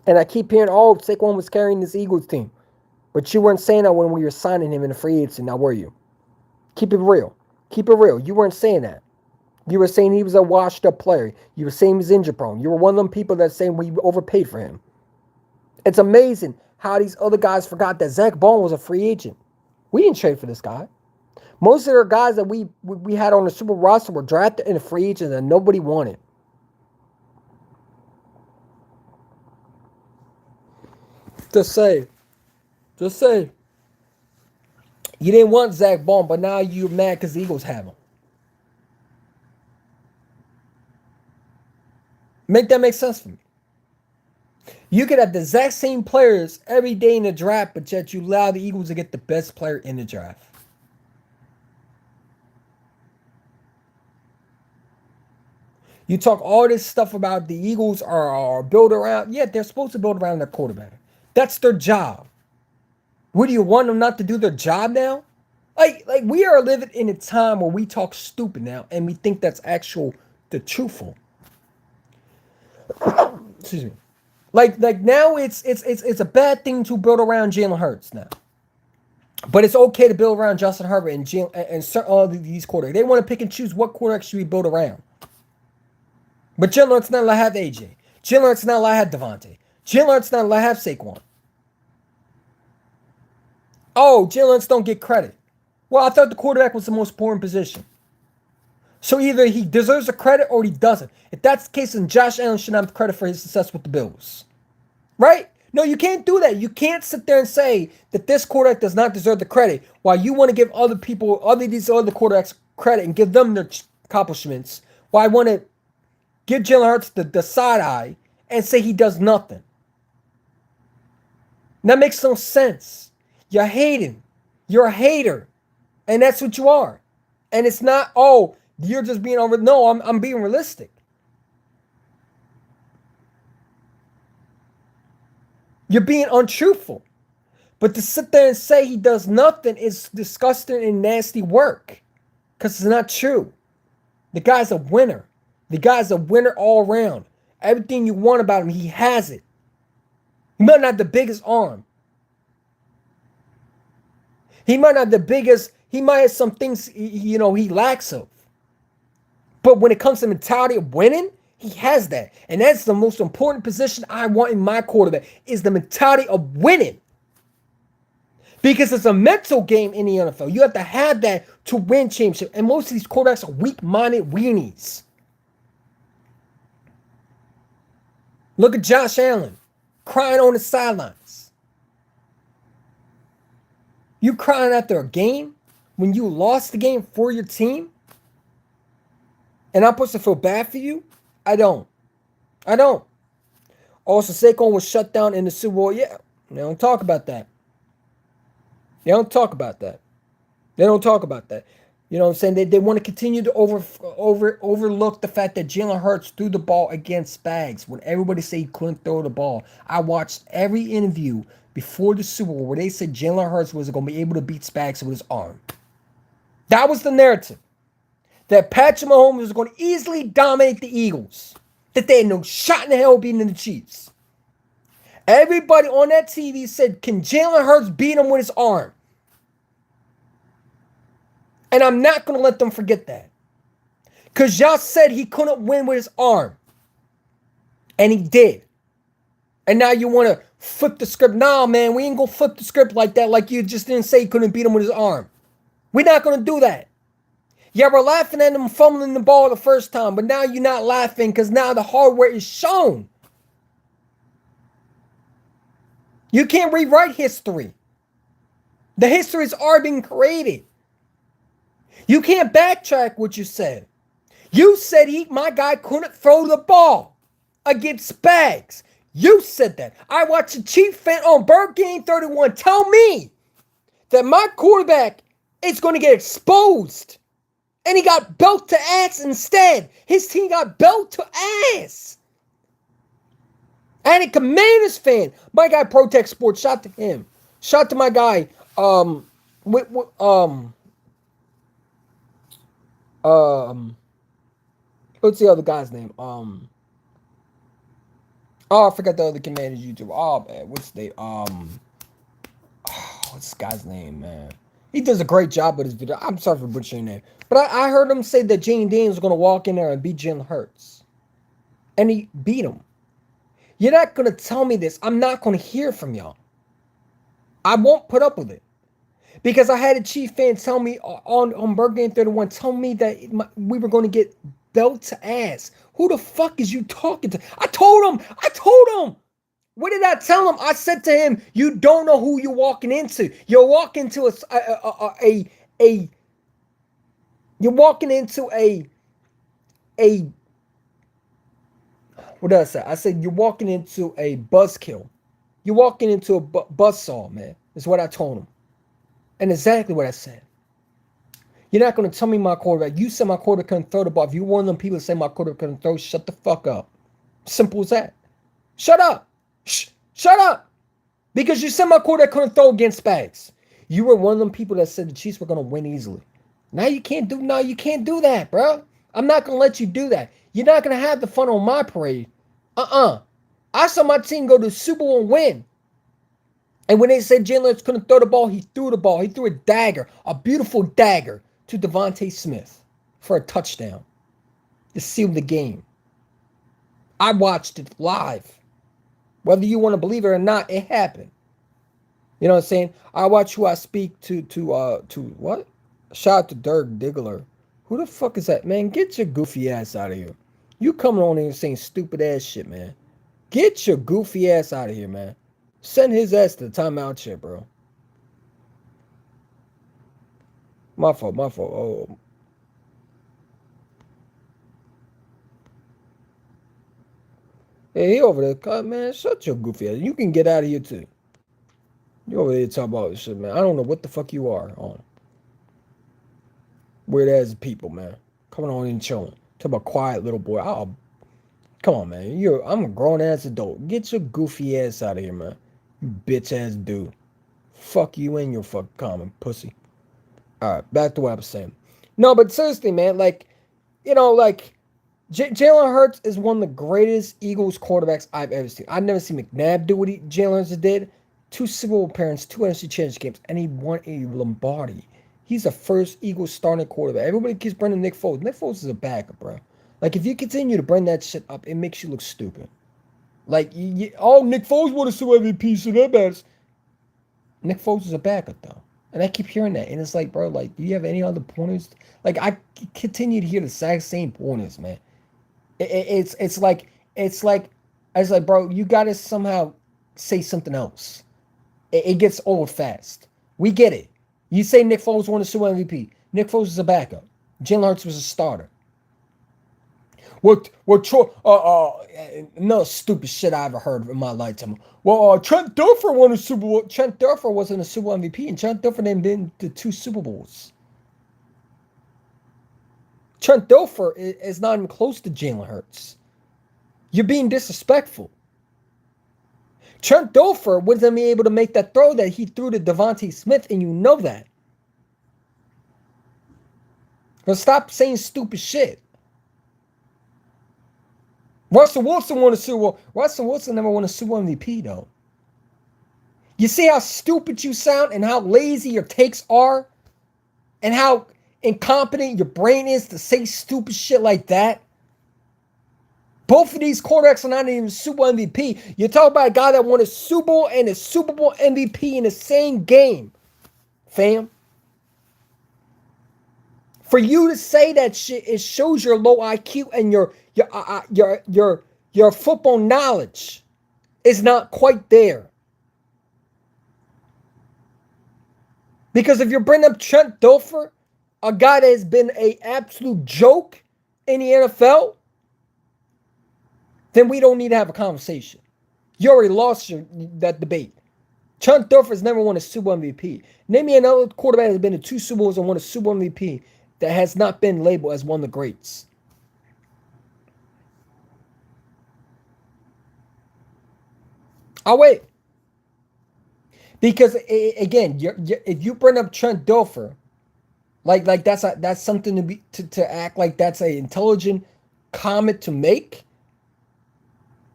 And I keep hearing, oh, Saquon was carrying this Eagles team. But you weren't saying that when we were signing him in the free agency, now were you? Keep it real. Keep it real. You weren't saying that. You were saying he was a washed-up player. You were saying he was injury-prone. You were one of them people that saying we overpaid for him. It's amazing how these other guys forgot that Zach Bond was a free agent. We didn't trade for this guy. Most of the guys that we had on the Super Bowl roster were drafted in a free agent that nobody wanted. Just say, you didn't want Zach Bond, but now you're mad because the Eagles have him. Make that make sense for me. You could have the exact same players every day in the draft, but yet you allow the Eagles to get the best player in the draft. You talk all this stuff about the Eagles are built around. Yeah, they're supposed to build around their quarterback. That's their job. What do you want them not to do their job now? Like we are living in a time where we talk stupid now and we think that's the truthful. Excuse me. Like now it's a bad thing to build around Jalen Hurts now. But it's okay to build around Justin Herbert and certain these quarterbacks. They want to pick and choose what quarterback should we build around. But Jalen Hurts not allowed to have AJ. Jalen Hurts not allowed to have Devontae. Jalen Hurts not allowed to have Saquon. Oh, Jalen Hurts don't get credit. Well, I thought the quarterback was the most important position. So either he deserves the credit or he doesn't. If that's the case, then Josh Allen should not have credit for his success with the Bills. Right? No, you can't do that. You can't sit there and say that this quarterback does not deserve the credit while you want to give these other quarterbacks credit and give them their accomplishments. While I want to give Jalen Hurts the side eye and say he does nothing. That makes no sense. You're hating. You're a hater. And that's what you are. And it's not, oh, you're just being over. No, I'm being realistic. You're being untruthful. But to sit there and say he does nothing is disgusting and nasty work. Because it's not true. The guy's a winner. The guy's a winner all around. Everything you want about him, he has it. He might not have the biggest arm. He might not have the biggest, he might have some things, he lacks of. But when it comes to mentality of winning, he has that. And that's the most important position I want in my quarterback, is the mentality of winning. Because it's a mental game in the NFL. You have to have that to win championship. And most of these quarterbacks are weak-minded weenies. Look at Josh Allen crying on the sidelines. You crying after a game when you lost the game for your team? And I'm supposed to feel bad for you? I don't. Also, Saquon was shut down in the Super Bowl. Yeah, they don't talk about that. They don't talk about that. You know what I'm saying? They want to continue to overlook the fact that Jalen Hurts threw the ball against Spags when everybody said he couldn't throw the ball. I watched every interview before the Super Bowl where they said Jalen Hurts was going to be able to beat Spags with his arm. That was the narrative. That Patrick Mahomes was going to easily dominate the Eagles. That they had no shot in the hell beating the Chiefs. Everybody on that TV said, can Jalen Hurts beat him with his arm? And I'm not going to let them forget that. Because y'all said he couldn't win with his arm. And he did. And now you want to flip the script. Nah, man, we ain't going to flip the script like that. Like you just didn't say he couldn't beat him with his arm. We're not going to do that. Yeah, we're laughing at him fumbling the ball the first time. But now you're not laughing because now the hardware is shown. You can't rewrite history. The history is already been created. You can't backtrack what you said. You said my guy couldn't throw the ball against Spags. You said that. I watched a Chief fan on Bird Game 31 tell me that my quarterback is going to get exposed. And he got belt to ass instead. His team got belt to ass. And a Commanders fan. My guy Protect Sports. Shout to him. Shout to my guy. What's the other guy's name? Oh, I forgot the other Commanders YouTuber. Oh man, what's the what's this guy's name, man? He does a great job with his video. I'm sorry for butchering that. But I heard him say that Jane Daniels was gonna walk in there and beat Jalen Hurts. And he beat him. You're not gonna tell me this. I'm not gonna hear from y'all. I won't put up with it. Because I had a Chief fan tell me on Bird Game 31, tell me that we were going to get belt to ass. Who the fuck is you talking to? I told him. What did I tell him? I said to him, you don't know who you're walking into. You're walking into what did I say? I said, you're walking into a buzzkill. You're walking into a buzzsaw, man. That's what I told him. And exactly what I said. You're not going to tell me my quarterback. You said my quarterback couldn't throw the ball. If you're one of them people that say my quarterback couldn't throw, shut the fuck up. Simple as that. Shut up. Shut up. Because you said my quarterback couldn't throw against Spags. You were one of them people that said the Chiefs were going to win easily. Now you can't do that, bro. I'm not going to let you do that. You're not going to have the fun on my parade. I saw my team go to the Super Bowl and win. And when they said Jalen Hurts couldn't throw the ball, he threw the ball. He threw a dagger, a beautiful dagger, to Devontae Smith for a touchdown to seal the game. I watched it live. Whether you want to believe it or not, it happened. You know what I'm saying? I watch who I speak to what? Shout out to Dirk Diggler. Who the fuck is that? Man, get your goofy ass out of here. You coming on here saying stupid ass shit, man. Get your goofy ass out of here, man. Send his ass to the timeout chair, bro. My fault. Oh. Hey, he over there. Man, shut your goofy ass. You can get out of here, too. You over there talking about this shit, man. I don't know what the fuck you are on. Weird ass people, man. Coming on and chilling. Talk about quiet little boy. Come on, man. I'm a grown ass adult. Get your goofy ass out of here, man. You bitch ass dude. Fuck you and your fucking comment, pussy. Alright, back to what I was saying. No, but seriously, man, Jalen Hurts is one of the greatest Eagles quarterbacks I've ever seen. I've never seen McNabb do what Jalen Hurts did. 2 Super Bowl appearances, 2 NFC Championship games, and he won a Lombardi. He's the first Eagles starting quarterback. Everybody keeps bringing Nick Foles. Nick Foles is a backup, bro. Like, if you continue to bring that shit up, it makes you look stupid. Like, Nick Foles won a Super MVP, so that matters. Nick Foles is a backup, though. And I keep hearing that. And it's like, bro, like, do you have any other pointers? Like, I continue to hear the exact same pointers, man. It's like, bro, you got to somehow say something else. It gets old fast. We get it. You say Nick Foles won a Super MVP. Nick Foles is a backup. Jalen Hurts was a starter. No stupid shit I ever heard in my lifetime. Trent Dilfer won a Super Bowl. Trent Dilfer wasn't a Super Bowl MVP, and Trent Dilfer didn't been to 2 Super Bowls. Trent Dilfer is not even close to Jalen Hurts. You're being disrespectful. Trent Dilfer wasn't able to make that throw that he threw to Devontae Smith, and you know that. So stop saying stupid shit. Russell Wilson won a Super Bowl. Russell Wilson never won a Super Bowl MVP, though. You see how stupid you sound and how lazy your takes are? And how incompetent your brain is to say stupid shit like that? Both of these quarterbacks are not even Super Bowl MVP. You're talking about a guy that won a Super Bowl and a Super Bowl MVP in the same game, fam. For you to say that shit, it shows your low IQ and your football knowledge is not quite there. Because if you're bringing up Trent Dilfer, a guy that has been an absolute joke in the NFL, then we don't need to have a conversation. You already lost that debate. Trent Dilfer's never won a Super Bowl MVP. Name me another quarterback that has been to 2 Super Bowls and won a Super Bowl MVP that has not been labeled as one of the greats. I'll wait. Because again, if you bring up Trent Dilfer, like that's something to act like that's an intelligent comment to make,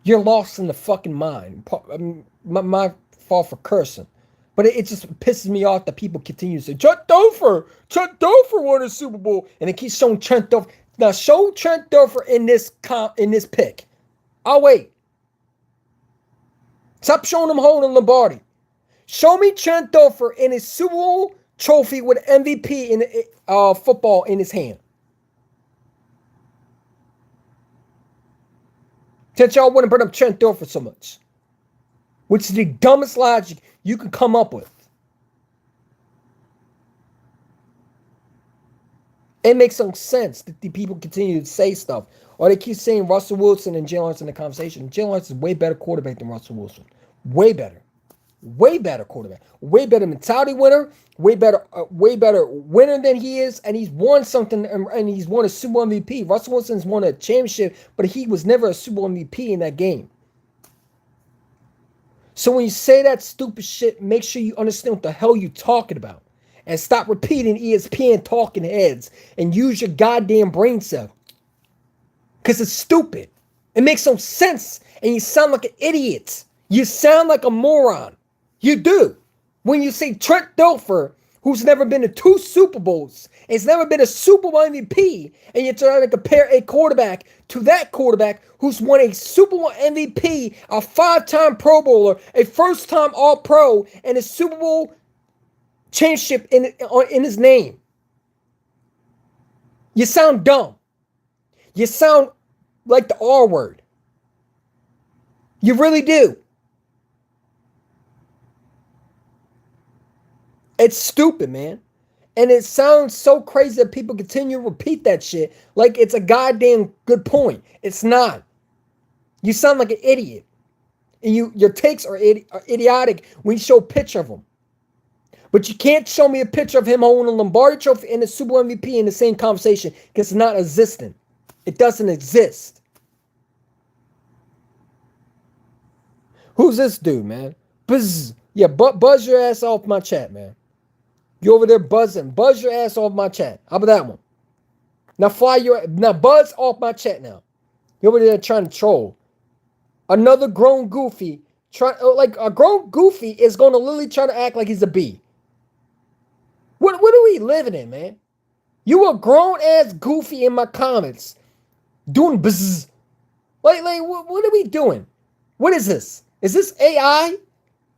you're lost in the fucking mind. I mean, my fault for cursing, but it just pisses me off that people continue to say Trent Dilfer won a Super Bowl, and they keep showing Trent Dilfer. Now show Trent Dilfer in this pick. I'll wait. Stop showing him holding Lombardi. Show me Trent Dilfer in his Super Bowl trophy with MVP in football in his hand. Since y'all wouldn't bring up Trent Dilfer so much, which is the dumbest logic you can come up with. It makes some sense that the people continue to say stuff, or they keep saying Russell Wilson and Jalen Hurts in the conversation. Jalen Hurts is way better quarterback than Russell Wilson. Way better. Way better quarterback. Way better mentality winner. Way better winner than he is. And he's won something, and he's won a Super Bowl MVP. Russell Wilson's won a championship, but he was never a Super Bowl MVP in that game. So when you say that stupid shit, make sure you understand what the hell you're talking about. And stop repeating ESPN talking heads and use your goddamn brain cell. Because it's stupid. It makes no sense. And you sound like an idiot. You sound like a moron. You do. When you say Trent Dilfer, who's never been to 2 Super Bowls, has never been a Super Bowl MVP, and you're trying to compare a quarterback to that quarterback who's won a Super Bowl MVP, a 5-time Pro Bowler, a first-time All-Pro, and a Super Bowl championship in his name. You sound dumb. You sound like the R word. You really do. It's stupid, man. And it sounds so crazy that people continue to repeat that shit like it's a goddamn good point. It's not. You sound like an idiot. And your takes are idiotic when you show a picture of them. But you can't show me a picture of him holding a Lombardi trophy and a Super Bowl MVP in the same conversation because it's not existent. It doesn't exist. Who's this dude, man? Buzz. Yeah, buzz your ass off my chat, man. You over there buzzing. Buzz your ass off my chat. How about that one? Now buzz off my chat now. You over there trying to troll. Another grown goofy. Like a grown goofy is going to literally try to act like he's a bee. What are we living in, man? You a grown ass goofy in my comments doing buzz. Like what are we doing? What is this? Is this AI?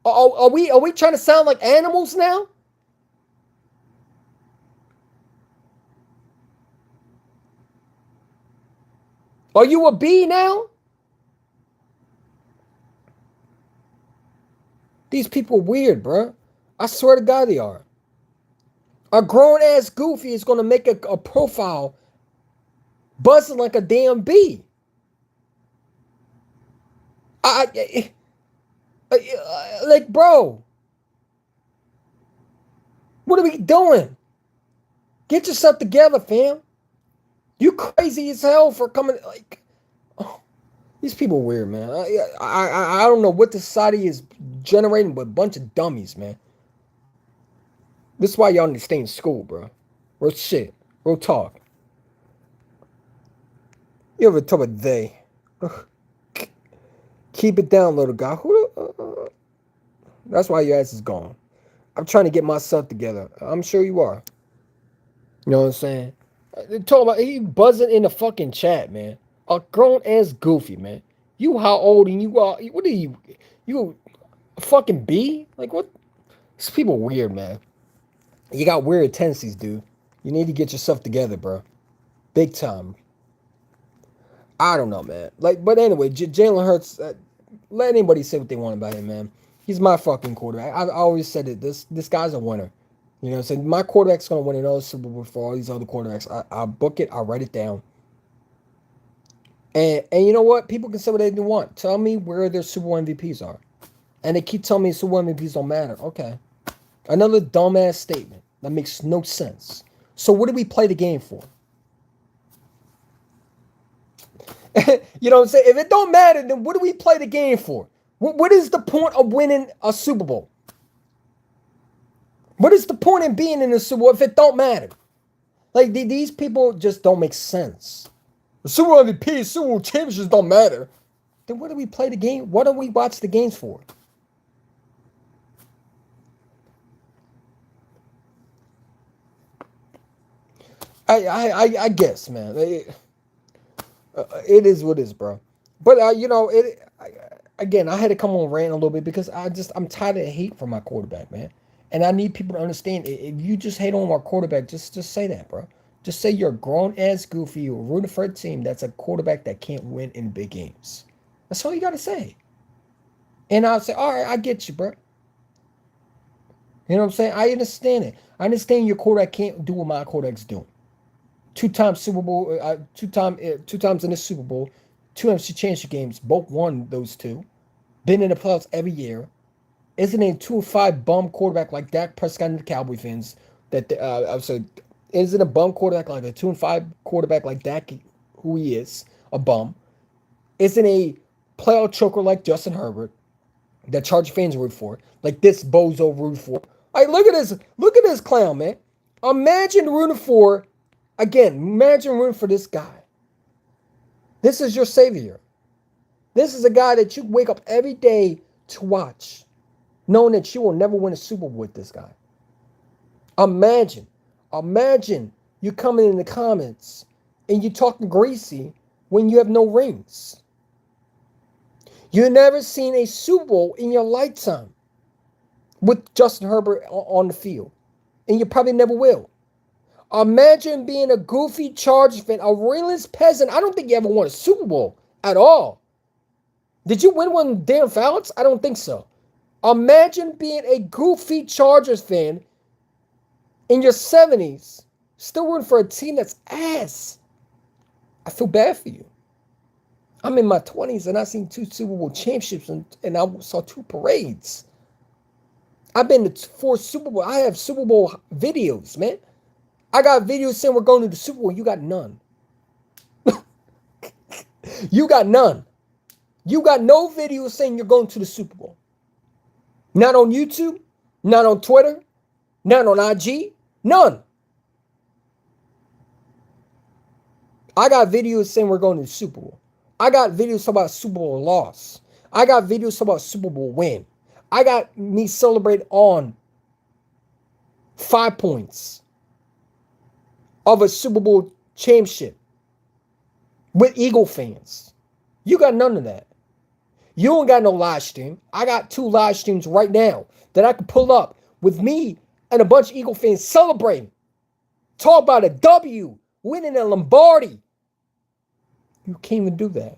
Are we trying to sound like animals now? Are you a bee now? These people are weird, bro. I swear to God they are. A grown-ass goofy is going to make a profile buzzing like a damn bee. Like, bro. What are we doing? Get yourself together, fam. You crazy as hell for coming like. Oh, these people are weird, man. I don't know what the society is generating, but a bunch of dummies, man. This is why y'all need to stay in school, bro. Real shit. Real talk. You ever talk about they? Keep it down, little guy. That's why your ass is gone. I'm trying to get myself together. I'm sure you are. You know what I'm saying? Talk about he buzzing in the fucking chat, man. A grown ass goofy, man. You how old and you are? What are you? You a fucking B? Like what? These people weird, man. You got weird tendencies, dude. You need to get yourself together, bro. Big time. I don't know, man. Like, but anyway, Jalen Hurts. Let anybody say what they want about him, man. He's my fucking quarterback. I always said it. This guy's a winner. You know what I'm saying? My quarterback's gonna win another Super Bowl for all these other quarterbacks. I book it. I write it down. And you know what? People can say what they want. Tell me where their Super Bowl MVPs are. And they keep telling me Super Bowl MVPs don't matter. Okay. Another dumbass statement that makes no sense. So what do we play the game for? You know what I'm saying? If it don't matter, then what do we play the game for? What is the point of winning a Super Bowl? What is the point in being in the Super Bowl if it don't matter? Like these people just don't make sense. The Super Bowl MVP, Super Bowl championships don't matter. Then what do we play the game? What do we watch the games for? I guess, man. It is what it is, bro. But you know, again, I had to come on rant a little bit because I'm tired of hate for my quarterback, man. And I need people to understand if you just hate on our quarterback, just say that, bro. Just say you're a grown ass goofy, you're rooting for a team that's a quarterback that can't win in big games. That's all you gotta say. And I'll say, all right, I get you, bro. You know what I'm saying? I understand it. I understand your quarterback can't do what my quarterback's doing. Two-time Super Bowl, two times in the Super Bowl, two NFC Championship games, both won those two. Been in the playoffs every year. Isn't a 2-5 bum quarterback like Dak Prescott and the Cowboy fans that I said isn't a bum quarterback like a 2-5 quarterback like Dak, who he is, a bum. Isn't a playoff choker like Justin Herbert that Charger fans root for, like this bozo root for. Like look at this clown, man. Imagine rooting for, again, imagine rooting for this guy. This is your savior. This is a guy that you wake up every day to watch, knowing that you will never win a Super Bowl with this guy. Imagine you coming in the comments and you talking greasy when you have no rings. You've never seen a Super Bowl in your lifetime with Justin Herbert on the field. And you probably never will. Imagine being a goofy Chargers fan, a realist peasant. I don't think you ever won a Super Bowl at all. Did you win one damn Falcons? I don't think so. Imagine being a goofy Chargers fan in your 70s, still rooting for a team that's ass. I feel bad for you. I'm in my 20s and I've seen 2 Super Bowl championships and I saw 2 parades. I've been to 4 Super Bowl. I have Super Bowl videos, man. I got videos saying we're going to the Super Bowl. You got none. You got none. You got no videos saying you're going to the Super Bowl. Not on YouTube, not on Twitter, not on IG, none. I got videos saying we're going to the Super Bowl. I got videos about Super Bowl loss. I got videos about Super Bowl win. I got me celebrate on 5 points of a Super Bowl championship with Eagle fans. You got none of that. You don't got no live stream. I got 2 live streams right now that I can pull up with me and a bunch of Eagle fans celebrating. Talk about a W, winning a Lombardi. You can't even do that.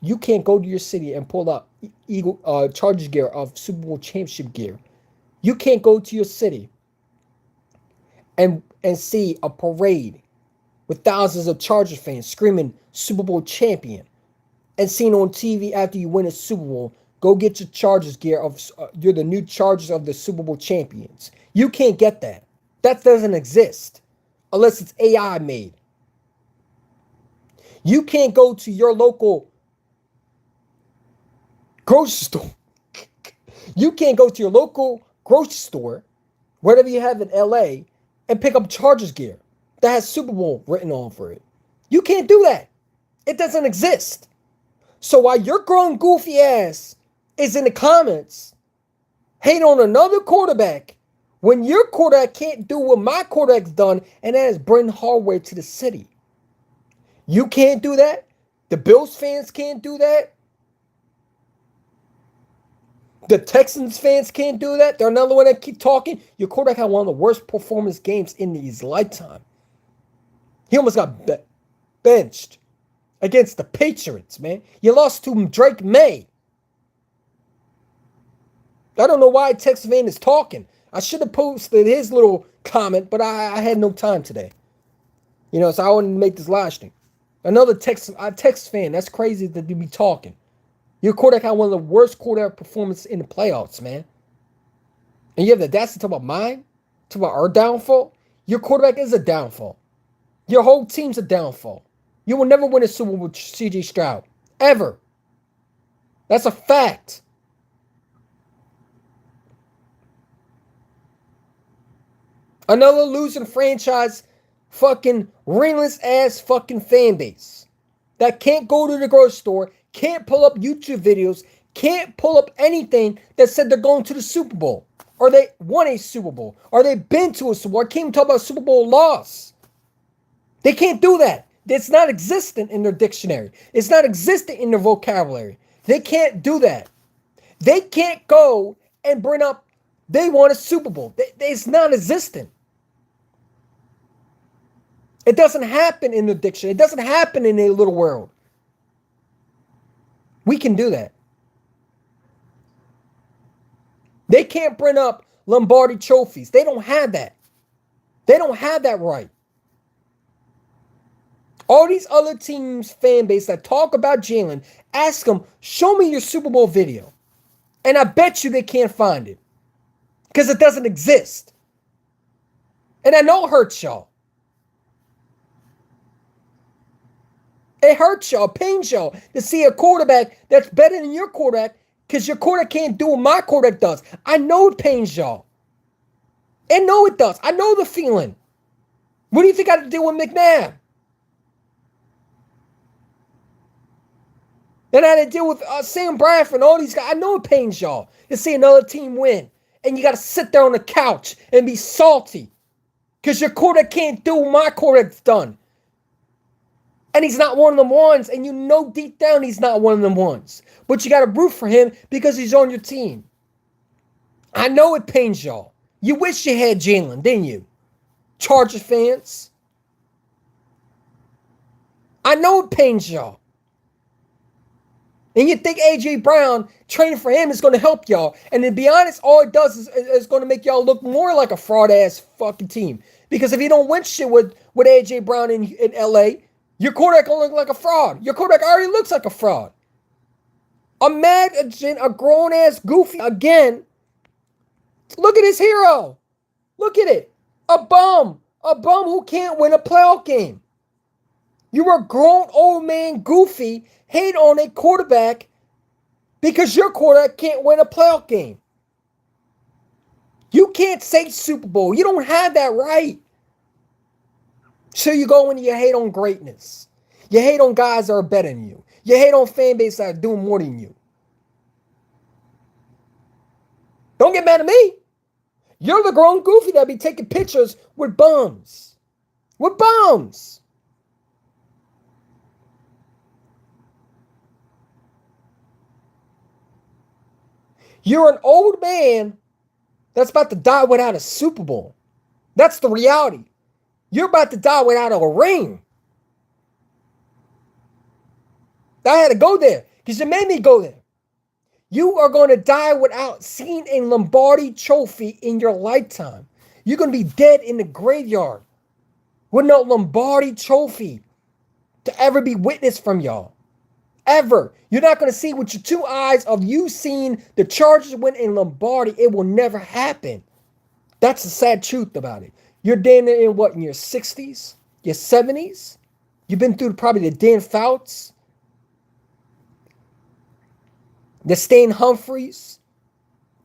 You can't go to your city and pull up Eagle Chargers gear of Super Bowl championship gear. You can't go to your city and see a parade with thousands of Chargers fans screaming Super Bowl champion, and seen on TV after you win a Super Bowl, go get your Chargers gear of you're the new Chargers of the Super Bowl champions. You can't get that. That doesn't exist unless it's AI made. You can't go to your local grocery store. You can't go to your local grocery store, whatever you have in LA, and pick up Chargers gear that has Super Bowl written all over it. You can't do that. It doesn't exist. So while your grown goofy ass is in the comments hating on another quarterback, when your quarterback can't do what my quarterback's done, and that is bring hardware to the city. You can't do that. The Bills fans can't do that. The Texans fans can't do that. They're another one that keep talking. Your quarterback had one of the worst performance games in his lifetime. He almost got benched against the Patriots, man. You lost to Drake May. I don't know why Texas fan is talking. I should have posted his little comment, but I had no time today. So I wanted to make this live stream. Another Texas fan, that's crazy that you be talking. Your quarterback had one of the worst quarterback performances in the playoffs, man. And you have the audacity to talk about mine? Talk about our downfall? Your quarterback is a downfall. Your whole team's a downfall. You will never win a Super Bowl with C.J. Stroud. Ever. That's a fact. Another losing franchise, fucking ringless ass fucking fan base that can't go to the grocery store, can't pull up YouTube videos, can't pull up anything that said they're going to the Super Bowl, or they won a Super Bowl, or they've been to a Super Bowl. I can't even talk about Super Bowl loss. They can't do that. It's not existent in their dictionary. It's not existent in their vocabulary. They can't do that. They can't go and bring up they won a Super Bowl. It's not existent. It doesn't happen in the dictionary. It doesn't happen in a little world. We can do that. They can't bring up Lombardi trophies. They don't have that. They don't have that right. All these other teams' fan base that talk about Jalen, ask them, show me your Super Bowl video. And I bet you they can't find it. Because it doesn't exist. And I know it hurts y'all. It hurts y'all, pains y'all to see a quarterback that's better than your quarterback because your quarterback can't do what my quarterback does. I know it pains y'all. I know it does. I know the feeling. What do you think I had to deal with McNabb? Then I had to deal with Sam Bradford and all these guys. I know it pains y'all to see another team win. And you got to sit there on the couch and be salty because your quarterback can't do what my quarterback's done. And he's not one of them ones. And you know deep down he's not one of them ones. But you got to root for him because he's on your team. I know it pains y'all. You wish you had Jalen, didn't you? Chargers fans. I know it pains y'all. And you think A.J. Brown training for him is going to help y'all. And to be honest, all it does is going to make y'all look more like a fraud-ass fucking team. Because if you don't win shit with A.J. Brown in L.A., your quarterback going to look like a fraud. Your quarterback already looks like a fraud. Imagine a grown-ass goofy again. Look at his hero. Look at it. A bum. A bum who can't win a playoff game. You're a grown old man goofy hate on a quarterback because your quarterback can't win a playoff game. You can't say Super Bowl. You don't have that right. So you go and you hate on greatness. You hate on guys that are better than you. You hate on fan base that are doing more than you. Don't get mad at me. You're the grown goofy that be taking pictures with bums. With bums. You're an old man that's about to die without a Super Bowl. That's the reality. You're about to die without a ring. I had to go there because you made me go there. You are going to die without seeing a Lombardi trophy in your lifetime. You're going to be dead in the graveyard with no Lombardi trophy to ever be witnessed from y'all. Ever. You're not going to see with your two eyes of you seeing the Chargers win in Lombardi. It will never happen. That's the sad truth about it. You're damn near in what? In your 60s? Your 70s? You've been through probably the Dan Fouts, the Stan Humphreys,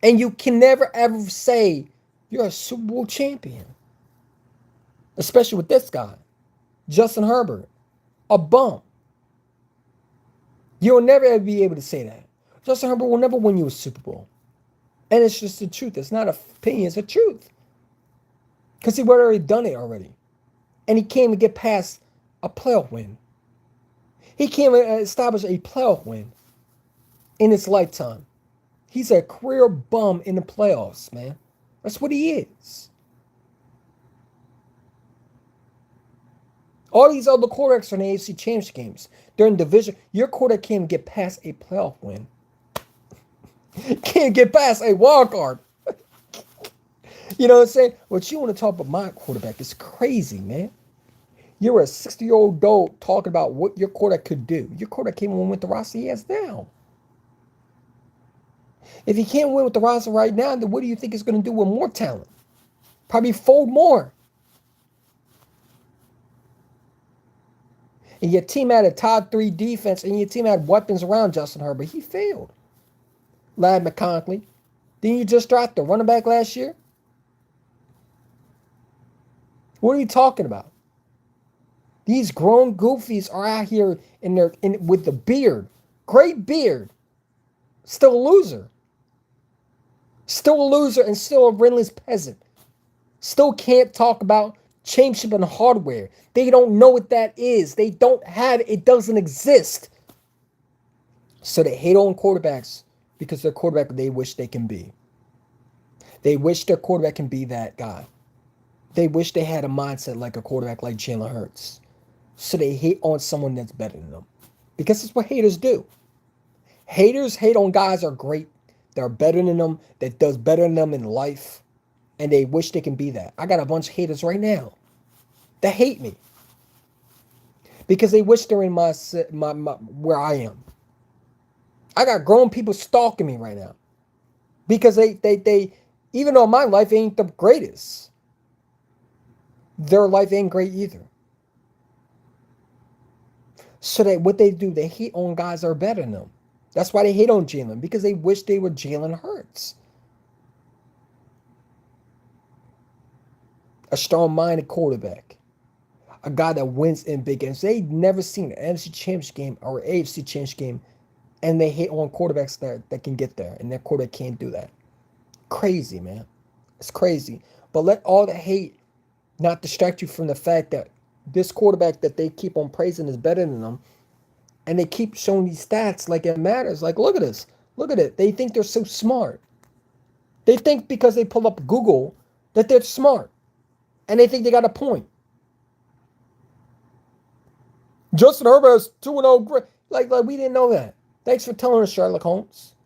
and you can never ever say you're a Super Bowl champion. Especially with this guy, Justin Herbert, a bum. You'll never ever be able to say that. Justin Herbert will never win you a Super Bowl. And it's just the truth. It's not an opinion, it's the truth. Because he would already done it already. And he came to get past a playoff win. He came to establish a playoff win in his lifetime. He's a career bum in the playoffs, man. That's what he is. All these other quarterbacks are in the AFC Championship games. They're in division. Your quarterback can't get past a playoff win. Can't get past a wild card. You know what I'm saying? What you want to talk about my quarterback is crazy, man. You're a 60-year-old adult talking about what your quarterback could do. Your quarterback can't win with the roster he has now. If he can't win with the roster right now, then what do you think he's going to do with more talent? Probably fold more. And your team had a top 3 defense, and your team had weapons around Justin Herbert. He failed. Ladd McConkey. Didn't you just draft the running back last year? What are you talking about? These grown goofies are out here with the beard. Great beard. Still a loser. Still a loser and still a rentless peasant. Still can't talk about championship and hardware. They don't know what that is. They don't have it. It doesn't exist. So they hate on quarterbacks because their quarterback they wish they can be. They wish their quarterback can be that guy. They wish they had a mindset like a quarterback like Jalen Hurts. So they hate on someone that's better than them. Because it's what haters do. Haters hate on guys that are great, that are better than them, that does better than them in life. And they wish they can be that. I got a bunch of haters right now that hate me. Because they wish they're in my where I am. I got grown people stalking me right now. Because they even though my life ain't the greatest, their life ain't great either. So that what they do, they hate on guys that are better than them. That's why they hate on Jalen, because they wish they were Jalen Hurts. A strong-minded quarterback. A guy that wins in big games. They've never seen an NFC Championship game or an AFC Championship game, and they hate on quarterbacks that can get there, and their quarterback can't do that. Crazy, man. It's crazy. But let all the hate not distract you from the fact that this quarterback that they keep on praising is better than them. And they keep showing these stats like it matters. Like, look at this. Look at it. They think they're so smart. They think because they pull up Google that they're smart. And they think they got a point. Justin Herbert has 2-0. Like we didn't know that. Thanks for telling us, Sherlock Holmes.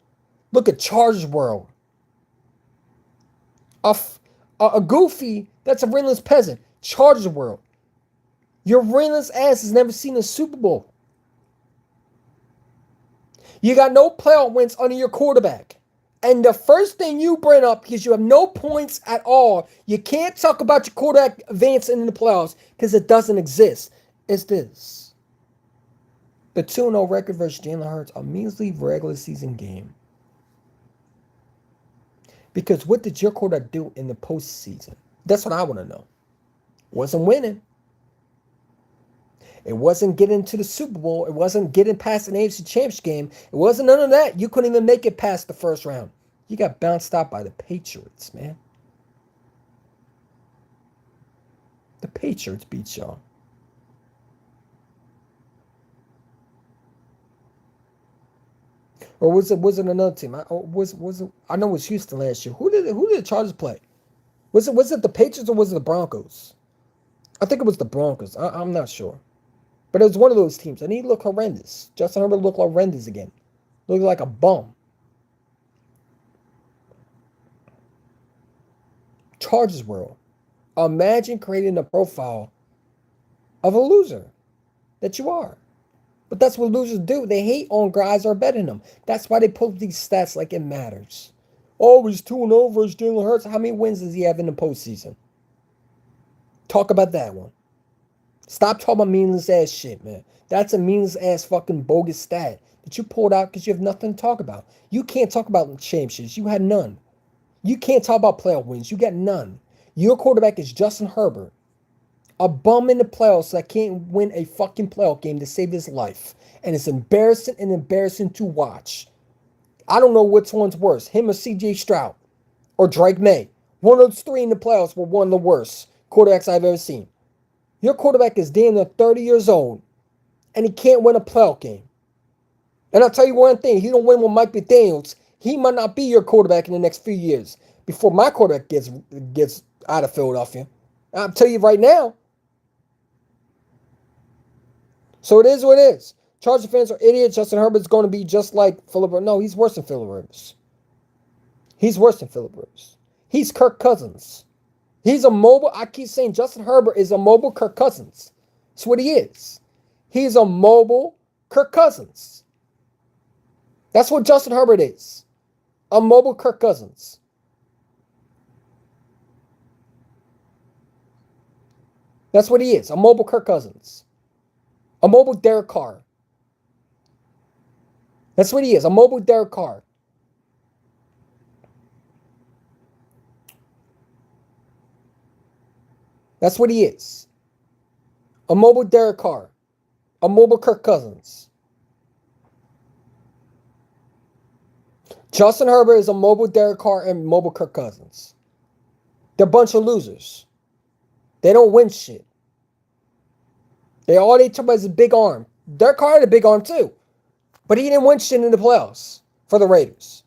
Look at Chargers World. A goofy that's a rentless peasant. Chargers World. Your rentless ass has never seen a Super Bowl. You got no playoff wins under your quarterback. And the first thing you bring up, because you have no points at all, you can't talk about your quarterback advancing in the playoffs because it doesn't exist, is this. The 2-0 record versus Jalen Hurts, a measly regular season game. Because what did your quarterback do in the postseason? That's what I want to know. Wasn't winning. It wasn't getting to the Super Bowl. It wasn't getting past an AFC Championship game. It wasn't none of that. You couldn't even make it past the first round. You got bounced out by the Patriots, man. The Patriots beat y'all. Or was it another team? I know it was Houston last year. Who did the Chargers play? Was it the Patriots or was it the Broncos? I think it was the Broncos. I'm not sure. But it was one of those teams. And he looked horrendous. Justin Herbert looked horrendous again. Looked like a bum. Chargers World. Imagine creating a profile of a loser that you are. But that's what losers do. They hate on guys that are better than them. That's why they pull these stats like it matters. Oh, he's 2-0 versus Jalen Hurts. How many wins does he have in the postseason? Talk about that one. Stop talking about meaningless ass shit, man. That's a meaningless ass fucking bogus stat that you pulled out because you have nothing to talk about. You can't talk about championships. You had none. You can't talk about playoff wins. You got none. Your quarterback is Justin Herbert, a bum in the playoffs that can't win a fucking playoff game to save his life. And it's embarrassing to watch. I don't know which one's worse, him or CJ Stroud or Drake May. One of those three in the playoffs were one of the worst quarterbacks I've ever seen. Your quarterback is damn near 30 years old, and he can't win a playoff game. And I'll tell you one thing, he don't win with Mike McDaniels, he might not be your quarterback in the next few years before my quarterback gets out of Philadelphia. I'll tell you right now. So it is what it is. Charger fans are idiots. Justin Herbert's going to be just like Philip Rivers. No, he's worse than Philip Rivers. He's worse than Philip Rivers. He's Kirk Cousins. He's a mobile. I keep saying Justin Herbert is a mobile Kirk Cousins. That's what he is. He's a mobile Kirk Cousins. That's what Justin Herbert is. A mobile Kirk Cousins. That's what he is. A mobile Kirk Cousins. A mobile Derek Carr. That's what he is. A mobile Derek Carr. That's what he is. A mobile Derek Carr. A mobile Kirk Cousins. Justin Herbert is a mobile Derek Carr and mobile Kirk Cousins. They're a bunch of losers. They don't win shit. All they talk about is a big arm. Derek Carr had a big arm too. But he didn't win shit in the playoffs for the Raiders.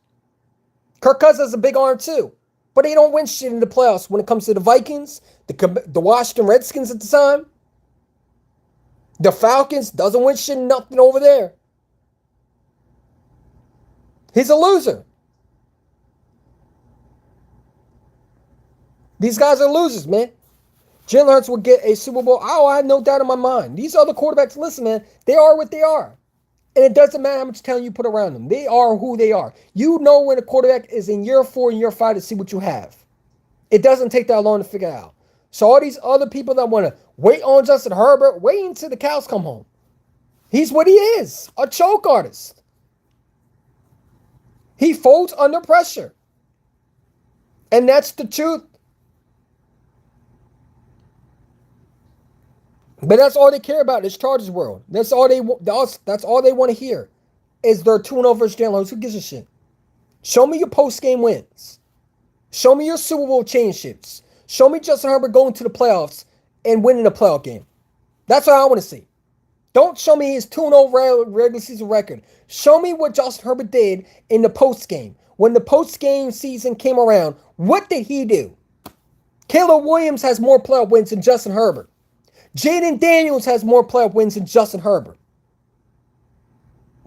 Kirk Cousins has a big arm too. But he don't win shit in the playoffs when it comes to the Vikings, the Washington Redskins at the time. The Falcons doesn't win shit, nothing over there. He's a loser. These guys are losers, man. Jalen Hurts will get a Super Bowl. Oh, I have no doubt in my mind. These other quarterbacks, listen, man, they are what they are. And it doesn't matter how much talent you put around them. They are who they are. You know when a quarterback is in year 4 and year 5 to see what you have. It doesn't take that long to figure it out. So all these other people that want to wait on Justin Herbert, wait until the cows come home. He's what he is, a choke artist. He folds under pressure. And that's the truth. But that's all they care about is Chargers world. That's all they want to hear is their 2-0 versus Jalen Hurts. Who gives a shit? Show me your post-game wins. Show me your Super Bowl championships. Show me Justin Herbert going to the playoffs and winning a playoff game. That's what I want to see. Don't show me his 2-0 regular season record. Show me what Justin Herbert did in the post-game. When the post-game season came around, what did he do? Caleb Williams has more playoff wins than Justin Herbert. Jaden Daniels has more playoff wins than Justin Herbert.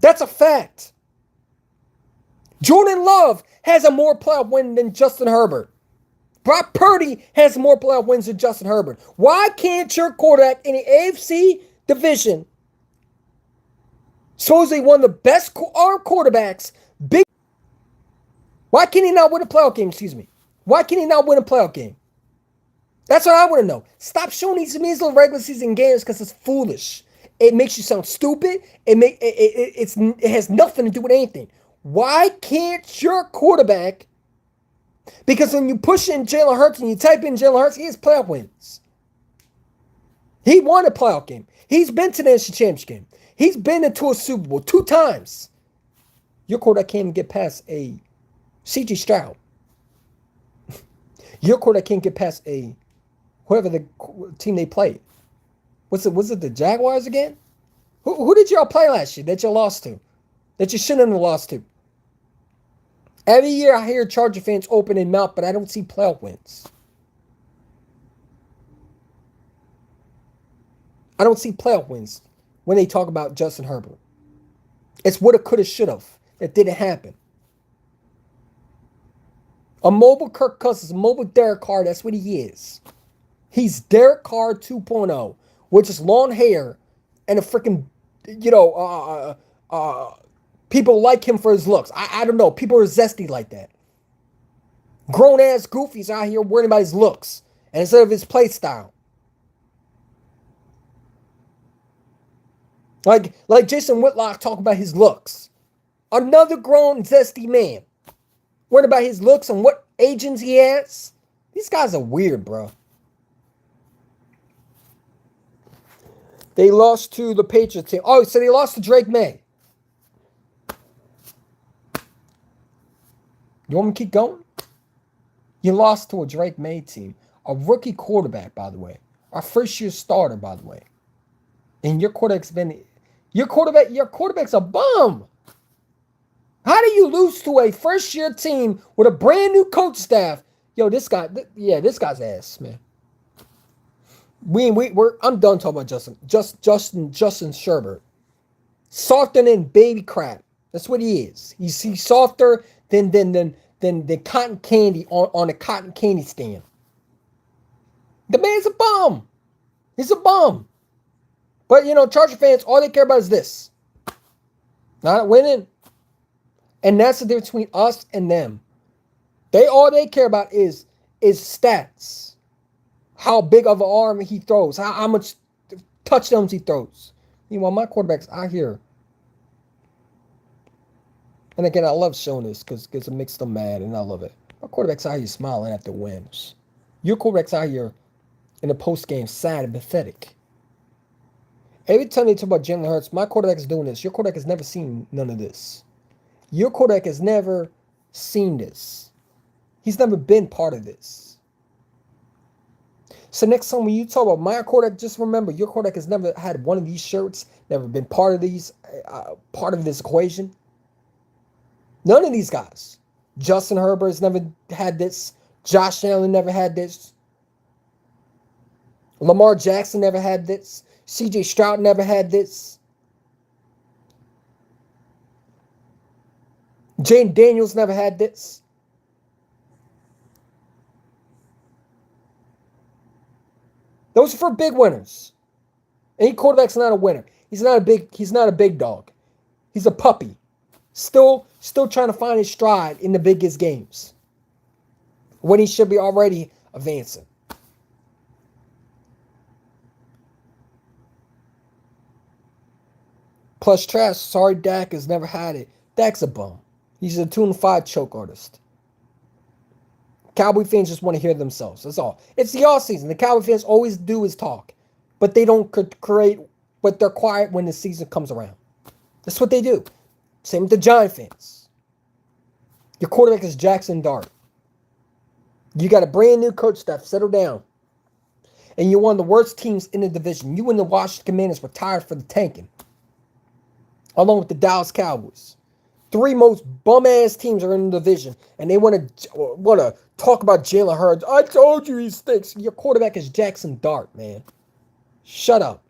That's a fact. Jordan Love has a more playoff win than Justin Herbert. Brock Purdy has more playoff wins than Justin Herbert. Why can't your quarterback in the AFC division, supposedly one of the best arm quarterbacks, why can he not win a playoff game? Excuse me. Why can he not win a playoff game? That's what I want to know. Stop showing these measly regular season games because it's foolish. It makes you sound stupid. It has nothing to do with anything. Why can't your quarterback? Because when you push in Jalen Hurts and you type in Jalen Hurts, he has playoff wins. He won a playoff game. He's been to the NFC Championship game. He's been into a Super Bowl 2 times. Your quarterback can't even get past a C.J. Stroud. Your quarterback can't get past a whoever the team they played. Was it the Jaguars again? Who did y'all play last year that you lost to? That you shouldn't have lost to? Every year I hear Charger fans open their mouth, but I don't see playoff wins. I don't see playoff wins when they talk about Justin Herbert. It's woulda, coulda, shoulda. That didn't happen. A mobile Kirk Cousins, a mobile Derek Carr, that's what he is. He's Derek Carr 2.0, which is long hair and a freaking, people like him for his looks. I don't know. People are zesty like that. Grown-ass goofies out here worrying about his looks and instead of his play style. Like Jason Whitlock talking about his looks. Another grown, zesty man. Worried about his looks and what agents he has. These guys are weird, bro. They lost to the Patriots team. Oh, so they lost to Drake May. You want me to keep going? You lost to a Drake May team. A rookie quarterback, by the way. Our first-year starter, by the way. And your quarterback's a bum. How do you lose to a first-year team with a brand new coach staff? Yo, this guy's ass, man. I'm done talking about Justin Sherbert. Softer than baby crap. That's what he is. He's softer than cotton candy on a cotton candy stand. The man's a bum. He's a bum. But Charger fans, all they care about is this. Not winning. And that's the difference between us and them. All they care about is stats. How big of an arm he throws. How much touchdowns he throws. Meanwhile, my quarterback's out here. And again, I love showing this because it makes them mad, and I love it. My quarterback's out here smiling after wins. Your quarterback's out here in the post-game sad and pathetic. Every time they talk about Jalen Hurts, my quarterback is doing this. Your quarterback has never seen none of this. Your quarterback has never seen this. He's never been part of this. So next time when you talk about my quarterback, just remember your quarterback has never had one of these shirts, never been part of this equation. None of these guys. Justin Herbert has never had this. Josh Allen never had this. Lamar Jackson never had this. CJ Stroud never had this. Jane Daniels never had this. Those are for big winners. Any quarterback's not a winner. He's not a big dog. He's a puppy. Still trying to find his stride in the biggest games. When he should be already advancing. Plus trash, sorry Dak has never had it. Dak's a bum. He's a 2-5 choke artist. Cowboy fans just want to hear themselves. That's all. It's the offseason. The Cowboy fans always do is talk. But they don't create, but they're quiet when the season comes around. That's what they do. Same with the Giant fans. Your quarterback is Jackson Dart. You got a brand new coach staff. Settle down. And you're one of the worst teams in the division. You and the Washington Commanders were tired for the tanking. Along with the Dallas Cowboys. 3 most bum-ass teams are in the division. And they want to talk about Jalen Hurts. I told you he stinks. Your quarterback is Jackson Dart, man. Shut up.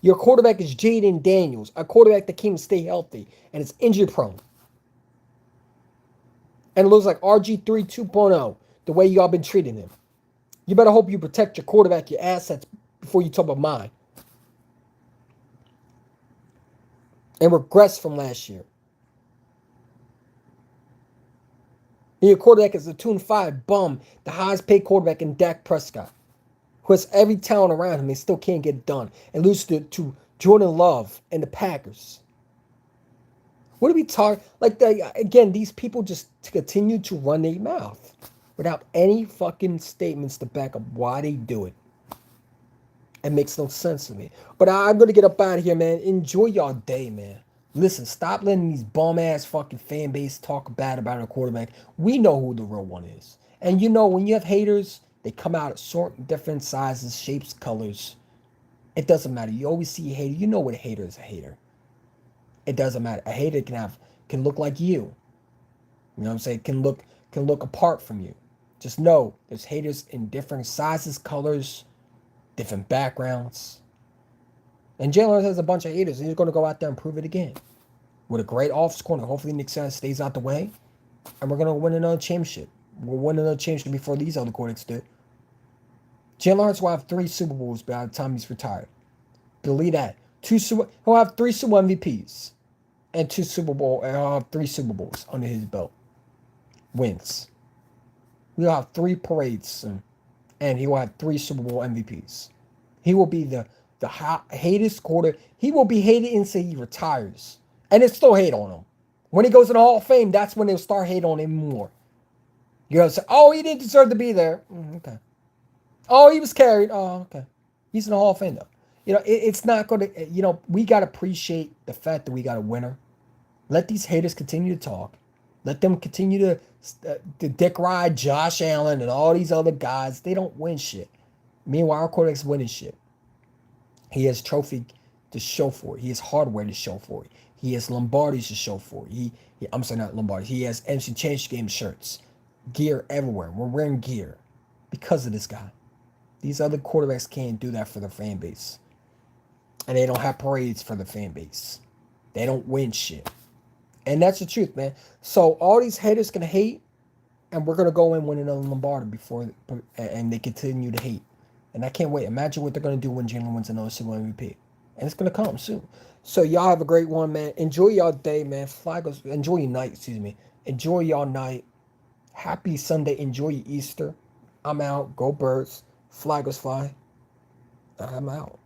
Your quarterback is Jaden Daniels. A quarterback that can't stay healthy. And is injury prone. And it looks like RG3 2.0. The way y'all been treating him. You better hope you protect your quarterback, your assets, before you talk about mine. And regress from last year. And your quarterback is a 2-5 bum, the highest paid quarterback in Dak Prescott, who has every talent around him and still can't get it done, and lose to Jordan Love and the Packers. What are we talking? Again, these people just continue to run their mouth without any fucking statements to back up why they do it. It makes no sense to me. But I'm going to get up out of here, man. Enjoy y'all day, man. Listen, stop letting these bum-ass fucking fan base talk bad about a quarterback. We know who the real one is. And when you have haters, they come out at different sizes, shapes, colors. It doesn't matter. You always see a hater. You know what a hater is a hater. It doesn't matter. A hater can look like you. You know what I'm saying? Can look apart from you. Just know there's haters in different sizes, colors, different backgrounds. And Jalen Hurts has a bunch of haters, and he's going to go out there and prove it again. With a great offense corner. Hopefully Nick Sainz stays out the way. And we're going to win another championship. We'll win another championship before these other quarterbacks do. Jalen Hurts will have 3 Super Bowls by the time he's retired. Believe that. He'll have 3 Super Bowl MVPs. And 3 Super Bowls under his belt. Wins. We'll have 3 parades. And he will have 3 Super Bowl MVPs. He will be the the hatest quarter. He will be hated until he retires, and it's still hate on him. When he goes in the Hall of Fame, that's when they'll start hate on him more. You know, say, oh, he didn't deserve to be there. Okay. Oh, he was carried. Oh, okay. He's in the Hall of Fame though. You know, it's not going to. You know, we got to appreciate the fact that we got a winner. Let these haters continue to talk. Let them continue to dick ride Josh Allen and all these other guys. They don't win shit. Meanwhile, our quarterback's winning shit. He has trophy to show for it. He has hardware to show for it. He has Lombardis to show for it. I'm sorry, not Lombardi. He has MC Change Game shirts, gear everywhere. We're wearing gear because of this guy. These other quarterbacks can't do that for their fan base. And they don't have parades for the fan base. They don't win shit. And that's the truth, man. So all these haters can hate, and we're going to go in winning a Lombardi before, and they continue to hate. And I can't wait. Imagine what they're going to do when Jalen wins another Super Bowl MVP. And it's going to come soon. So y'all have a great one, man. Enjoy y'all day, man. Enjoy your night, excuse me. Enjoy y'all night. Happy Sunday. Enjoy your Easter. I'm out. Go Birds. Fly goes fly. I'm out.